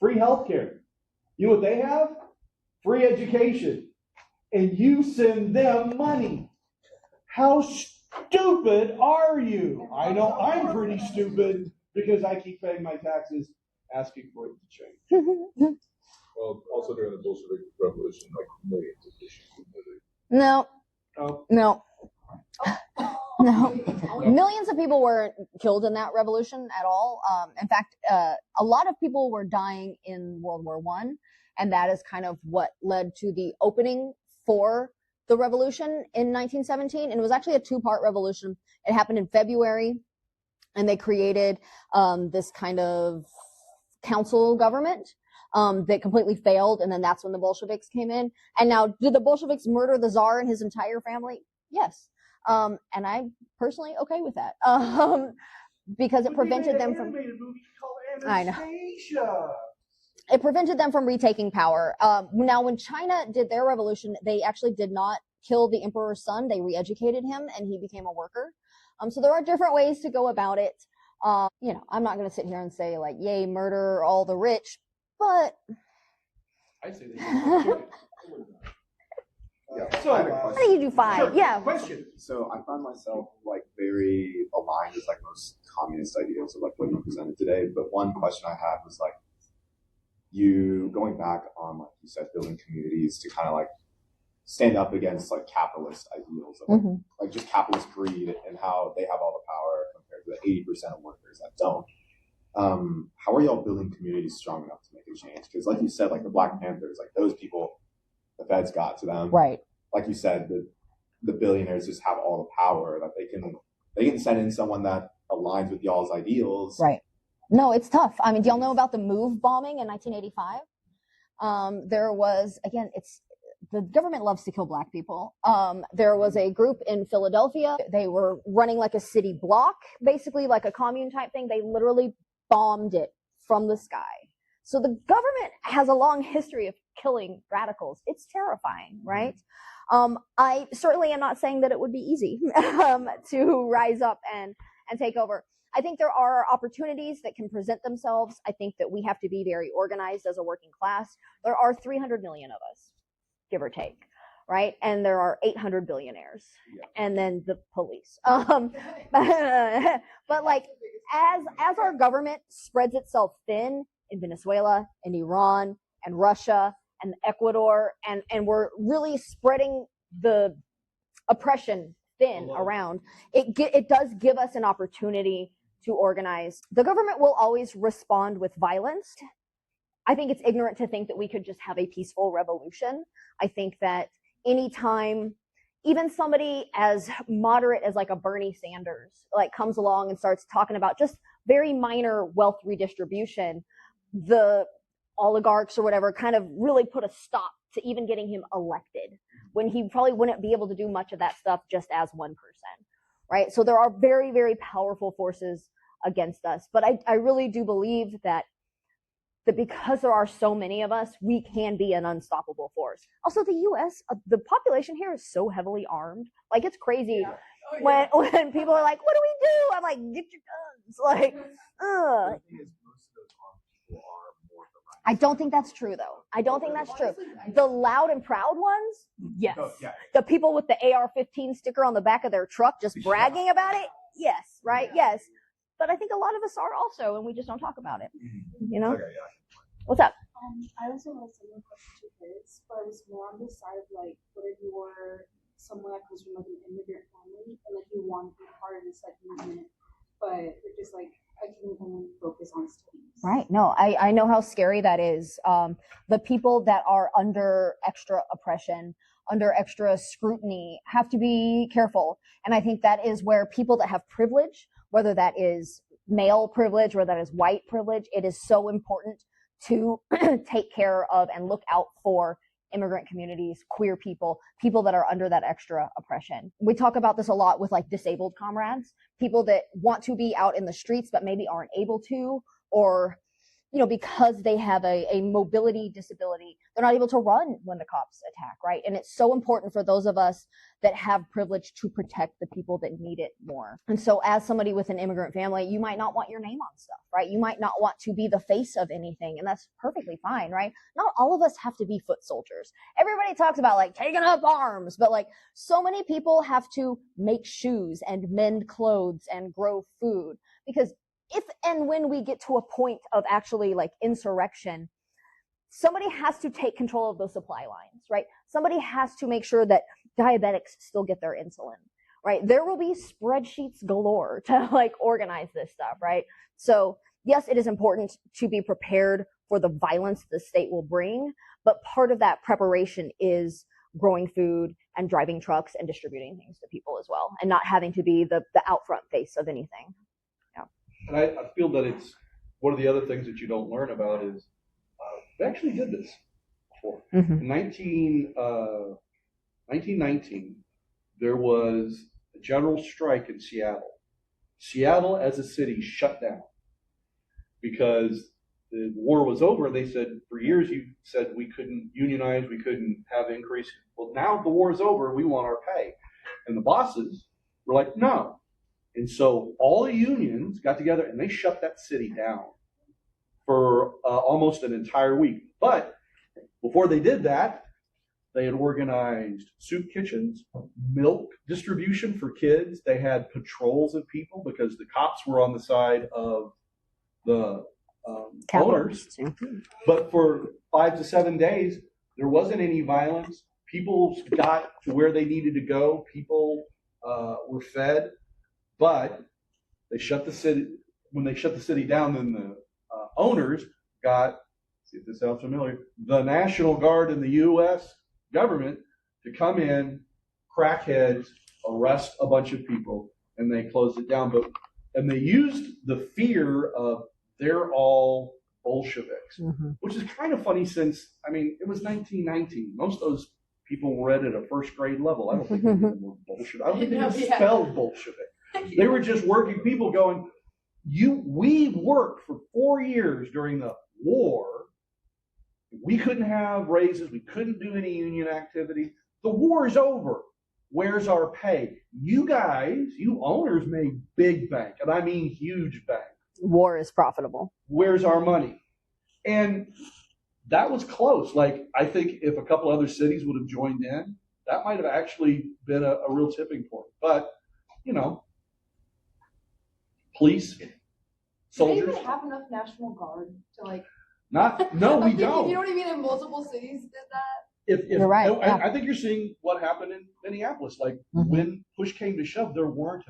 Free healthcare. You know what they have? Free education. And you send them money. How stupid are you? I know I'm pretty stupid because I keep paying my taxes, asking for it to change. Well, also during the Bolshevik Revolution, like millions of Christians were murdered. No. Oh. No. No. Millions of people weren't killed in that revolution at all. In fact, a lot of people were dying in World War I, and that is kind of what led to the opening for the revolution in 1917. And it was actually a 2-part revolution. It happened in February, and they created this kind of council government that completely failed, and then that's when the Bolsheviks came in. And now, did the Bolsheviks murder the Tsar and his entire family? Yes. And I'm personally okay with that. Because it prevented them from. I know. It prevented them from retaking power. Now, when China did their revolution, they actually did not kill the emperor's son. They re-educated him, and he became a worker. So there are different ways to go about it. I'm not going to sit here and say like, "Yay, murder all the rich," but I say they Yeah. So, how do you do 5? Sure. Yeah. Question. So I find myself like very aligned with like most communist ideals of like what you presented today. But one question I had was like, you going back on like you said, building communities to kind of like stand up against like capitalist ideals of like just capitalist greed and how they have all the power compared to the 80% of workers that don't. How are y'all building communities strong enough to make a change? Because like you said, like the Black Panthers, like those people, the feds got to them. Right. Like you said, the billionaires just have all the power that they can send in someone that aligns with y'all's ideals. Right. No, it's tough. I mean, do y'all know about the MOVE bombing in 1985? There was, again, the government loves to kill Black people. There was a group in Philadelphia. They were running like a city block, basically like a commune type thing. They literally bombed it from the sky. So the government has a long history of killing radicals. It's terrifying, right? I certainly am not saying that it would be easy to rise up and take over. I think there are opportunities that can present themselves. I think that we have to be very organized as a working class. There are 300 million of us, give or take, right? And there are 800 billionaires, and then the police. But like, as our government spreads itself thin in Venezuela, in Iran, and Russia, and Ecuador, and we're really spreading the oppression thin around, it does give us an opportunity to organize. The government will always respond with violence. I think it's ignorant to think that we could just have a peaceful revolution. I think that anytime even somebody as moderate as like a Bernie Sanders like comes along and starts talking about just very minor wealth redistribution, the oligarchs or whatever kind of really put a stop to even getting him elected, when he probably wouldn't be able to do much of that stuff just as one person, right? So there are very, very powerful forces against us. But I really do believe that because there are so many of us, we can be an unstoppable force. Also, the U.S., the population here is so heavily armed. Like, it's crazy. Yeah. When people are like, what do we do? I'm like, get your guns. Like, ugh. I don't think that's true, though. I don't think that's true. The loud and proud ones, yes. The people with the AR-15 sticker on the back of their truck just bragging about it, yes, right? Yes. But I think a lot of us are also, and we just don't talk about it. You know? What's up? I also had a similar question to his, but it was more on the side of like, what if you were someone that comes from like an immigrant family and like you want to be part of this like movement, but you're just like, I can only focus on studies. Right. No, I know how scary that is. The people that are under extra oppression, under extra scrutiny, have to be careful. And I think that is where people that have privilege, whether that is male privilege or that is white privilege, it is so important to take care of and look out for immigrant communities, queer people, people that are under that extra oppression. We talk about this a lot with like disabled comrades, people that want to be out in the streets but maybe aren't able to, or because they have a mobility disability, they're not able to run when the cops attack, right? And it's so important for those of us that have privilege to protect the people that need it more. And so as somebody with an immigrant family, you might not want your name on stuff, right? You might not want to be the face of anything, and that's perfectly fine, right? Not all of us have to be foot soldiers. Everybody talks about like taking up arms, but like so many people have to make shoes and mend clothes and grow food, because if and when we get to a point of actually like insurrection, somebody has to take control of those supply lines, right? Somebody has to make sure that diabetics still get their insulin, right? There will be spreadsheets galore to like organize this stuff, right? So yes, it is important to be prepared for the violence the state will bring, but part of that preparation is growing food and driving trucks and distributing things to people as well, and not having to be the out front face of anything. And I feel that it's one of the other things that you don't learn about is they actually did this before. In 1919, there was a general strike in Seattle. Seattle as a city shut down because the war was over. They said, for years you said we couldn't unionize, we couldn't have increase. Well, now the war is over, we want our pay. And the bosses were like, no. And so all the unions got together and they shut that city down for almost an entire week. But before they did that, they had organized soup kitchens, milk distribution for kids. They had patrols of people because the cops were on the side of the owners. But for 5 to 7 days, there wasn't any violence. People got to where they needed to go. People were fed. But they shut the city. When they shut the city down, then the owners got, see if this sounds familiar, the National Guard and the U.S. government to come in, crackheads, arrest a bunch of people, and they closed it down. And they used the fear of they're all Bolsheviks, which is kind of funny since, I mean, it was 1919. Most of those people read at a first grade level. I don't think they were Bolshevik. I don't think they even spelled Bolshevik. They were just working people going, we worked for 4 years during the war. We couldn't have raises. We couldn't do any union activity. The war is over. Where's our pay? You guys, you owners made big bank, and I mean huge bank. War is profitable. Where's our money? And that was close. Like, I think if a couple other cities would have joined in, that might have actually been a real tipping point. But, police, soldiers. Do they even have enough National Guard to like? No, we don't. You know what I mean? In multiple cities did that. If You're right. I think you're seeing what happened in Minneapolis. Like when push came to shove, there weren't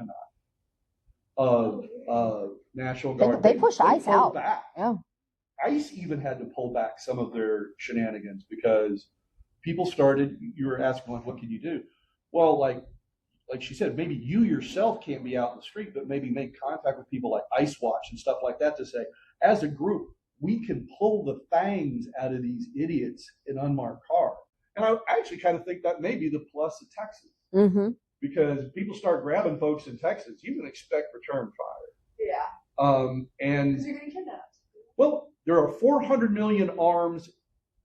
enough National Guard. They pushed ICE out. Back. Yeah. ICE even had to pull back some of their shenanigans because people started. You were asking, like, what can you do? Well, like she said, maybe you yourself can't be out in the street, but maybe make contact with people like ICE Watch and stuff like that to say, as a group, we can pull the fangs out of these idiots in unmarked cars. And I actually kind of think that may be the plus of Texas. Because if people start grabbing folks in Texas, you can expect return fire. Yeah. And because you're getting kidnapped. Well, there are 400 million arms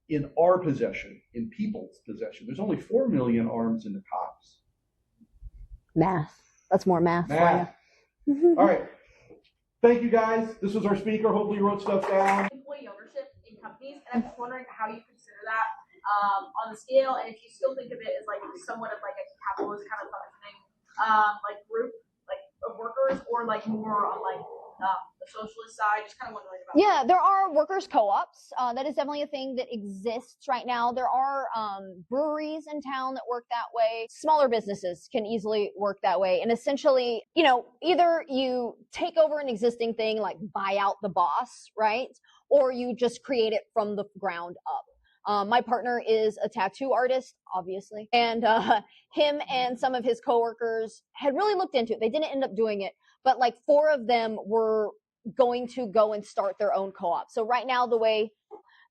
in our possession, in people's possession. There's only 4 million arms in the cops. Math. That's more math. Math. All right. Thank you, guys. This was our speaker. Hopefully you wrote stuff down. Employee ownership in companies, and I'm just wondering how you consider that on the scale, and if you still think of it as like somewhat of like a capitalist kind of functioning like group like of workers, or like more on like the socialist side? Just kind of wondering about. Yeah, there are workers' co-ops. That is definitely a thing that exists right now. There are breweries in town that work that way. Smaller businesses can easily work that way. And essentially, either you take over an existing thing, like buy out the boss, right? Or you just create it from the ground up. My partner is a tattoo artist, obviously, and him and some of his coworkers had really looked into it. They didn't end up doing it, but like 4 of them were going to go and start their own co-op. So right now, the way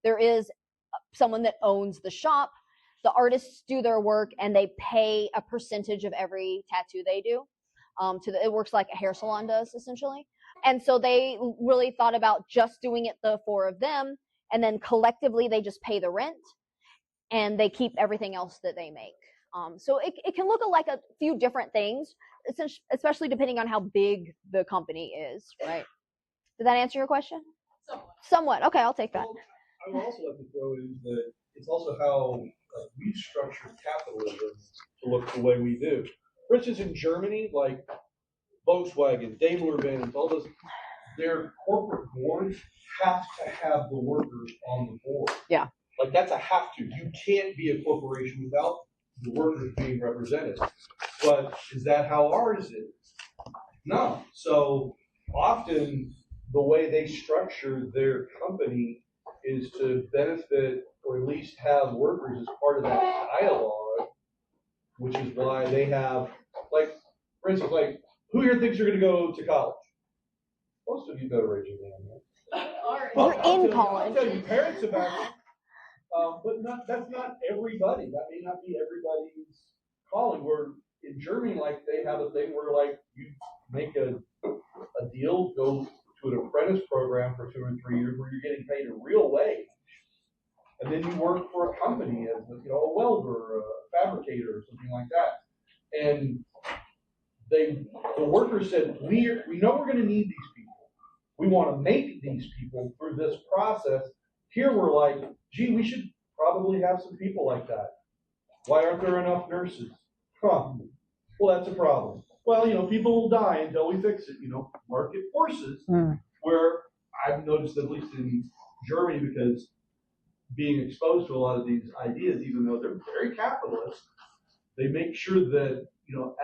there is someone that owns the shop, the artists do their work and they pay a percentage of every tattoo they do. It works like a hair salon does, essentially. And so they really thought about just doing it, the 4 of them, and then collectively they just pay the rent and they keep everything else that they make. So it can look like a few different things, especially depending on how big the company is, right? Did that answer your question? Somewhat. Okay, I'll take that. Well, I would also like to throw in that it's also how we've structured capitalism to look the way we do. For instance, in Germany, like Volkswagen, Daimler-Benz, all those, their corporate boards have to have the workers on the board. Yeah. Like that's a have to. You can't be a corporation without the workers being represented. But is that how ours is? No. So often the way they structure their company is to benefit or at least have workers as part of that dialogue, which is why they have, like, for instance, like, who here thinks you're going to go to college? Most of you better raise your hand. You're in college. I'll tell you, parents have asked, but that's not everybody. That may not be everybody's calling. Where in Germany, like, they have a thing where, like, you make a deal, go to an apprentice program for 2 or 3 years where you're getting paid a real wage, and then you work for a company as a welder or a fabricator or something like that. And the workers said, we know we're going to need these people. We want to make these people through this process. Here we're like, gee, we should probably have some people like that. Why aren't there enough nurses? Well, that's a problem. Well, people will die until we fix it. Market forces, where I've noticed, at least in Germany, because being exposed to a lot of these ideas, even though they're very capitalist, they make sure that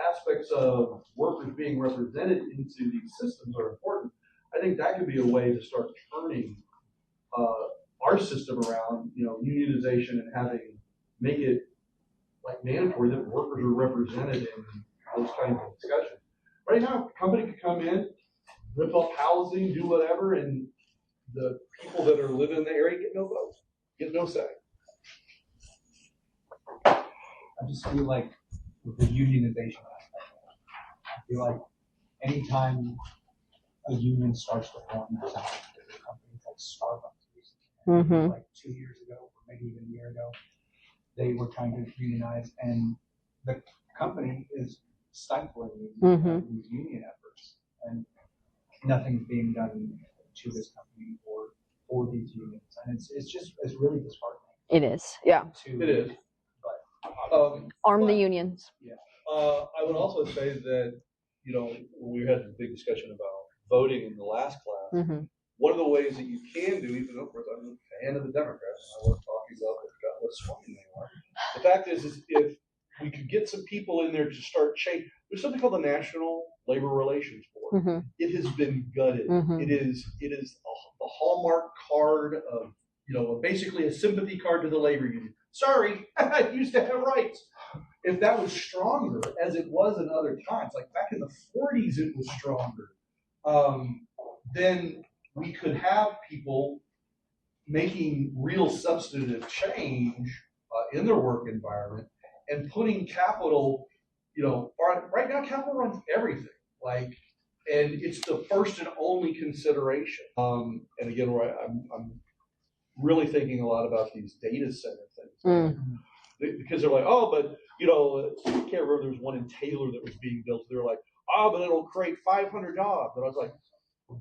aspects of workers being represented into these systems are important. I think that could be a way to start turning our system around, unionization and make it like mandatory that workers are represented in those kinds of discussions. Right now, a company could come in, rip up housing, do whatever, and the people that are living in the area get no vote, get no say. I just feel like with the unionization aspect, I feel like anytime a union starts to form, there's companies like Starbucks recently, like 2 years ago, or maybe even a year ago, they were trying to unionize, and the company is stifling these union efforts, and nothing's being done to this company or for these unions, and it's really disheartening. It is, yeah. It is. But arm the unions. Yeah. I would also say that we had a big discussion about voting in the last class. One of the ways that you can do, even though of course I'm a fan of the Democrats, and I love talking about what swine they are. The fact is if we could get some people in there to start change. There's something called the National Labor Relations Board. It has been gutted. It is the hallmark card of basically a sympathy card to the labor union. Sorry, I used to have rights. If that was stronger, as it was in other times, like back in the 40s, it was stronger. Then we could have people making real substantive change in their work environment and putting capital, right now capital runs everything, and it's the first and only consideration. And again, I'm really thinking a lot about these data center things. Because they're like, but I can't remember, there was one in Taylor that was being built. They're like, but it'll create 500 jobs. And I was like,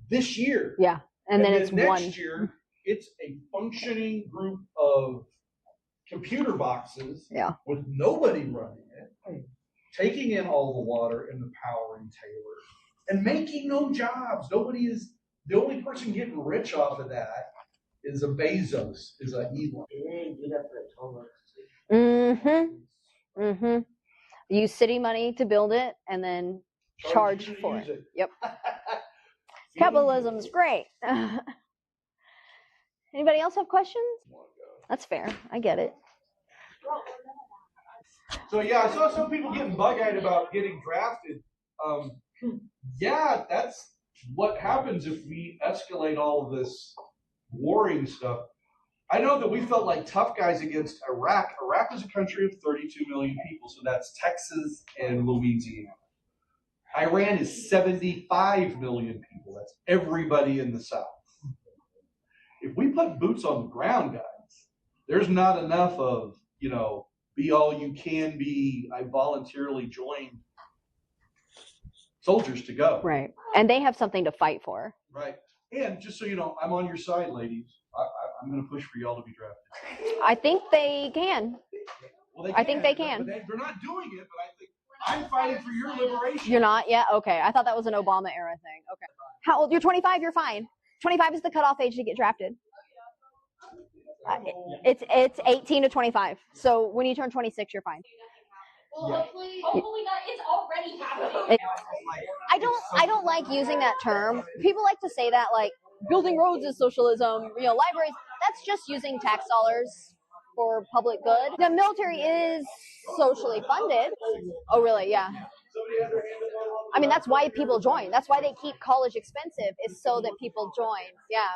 this year. Yeah. And then it's next year, it's a functioning group of computer boxes with nobody running it, taking in all the water and the power in Taylor. and making no jobs. Nobody is, the only person getting rich off of that is a Bezos, is a Elon. Mm-hmm. Mm-hmm. Use city money to build it and then charge you to for use it. Yep. Capitalism's great. Anybody else have questions? That's fair. I get it. So yeah, I saw some people getting bug-eyed about getting drafted. Yeah, that's what happens if we escalate all of this warring stuff. I know that we felt like tough guys against Iraq. Iraq is a country of 32 million people, so that's Texas and Louisiana. Iran is 75 million people. That's everybody in the South. If we put boots on the ground, guys, there's not enough of, be all you can be, I voluntarily joined soldiers to go. Right. And they have something to fight for. Right. And just so you know, I'm on your side, ladies. I'm going to push for y'all to be drafted. I think they can. Well, I think they can. But they're not doing it, but I think I'm fighting for your liberation. You're not? Yeah, okay. I thought that was an Obama era thing. Okay. How old? You're 25, you're fine. 25 is the cutoff age to get drafted. It's 18 to 25. So when you turn 26, you're fine. Well, hopefully it's already happening. I don't like using that term. People like to say that, like, building roads is socialism, libraries. That's just using tax dollars for public good. The military is socially funded. Oh, really? Yeah. I mean, that's why people join. That's why they keep college expensive, is so that people join. Yeah.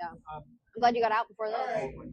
I'm glad you got out before this.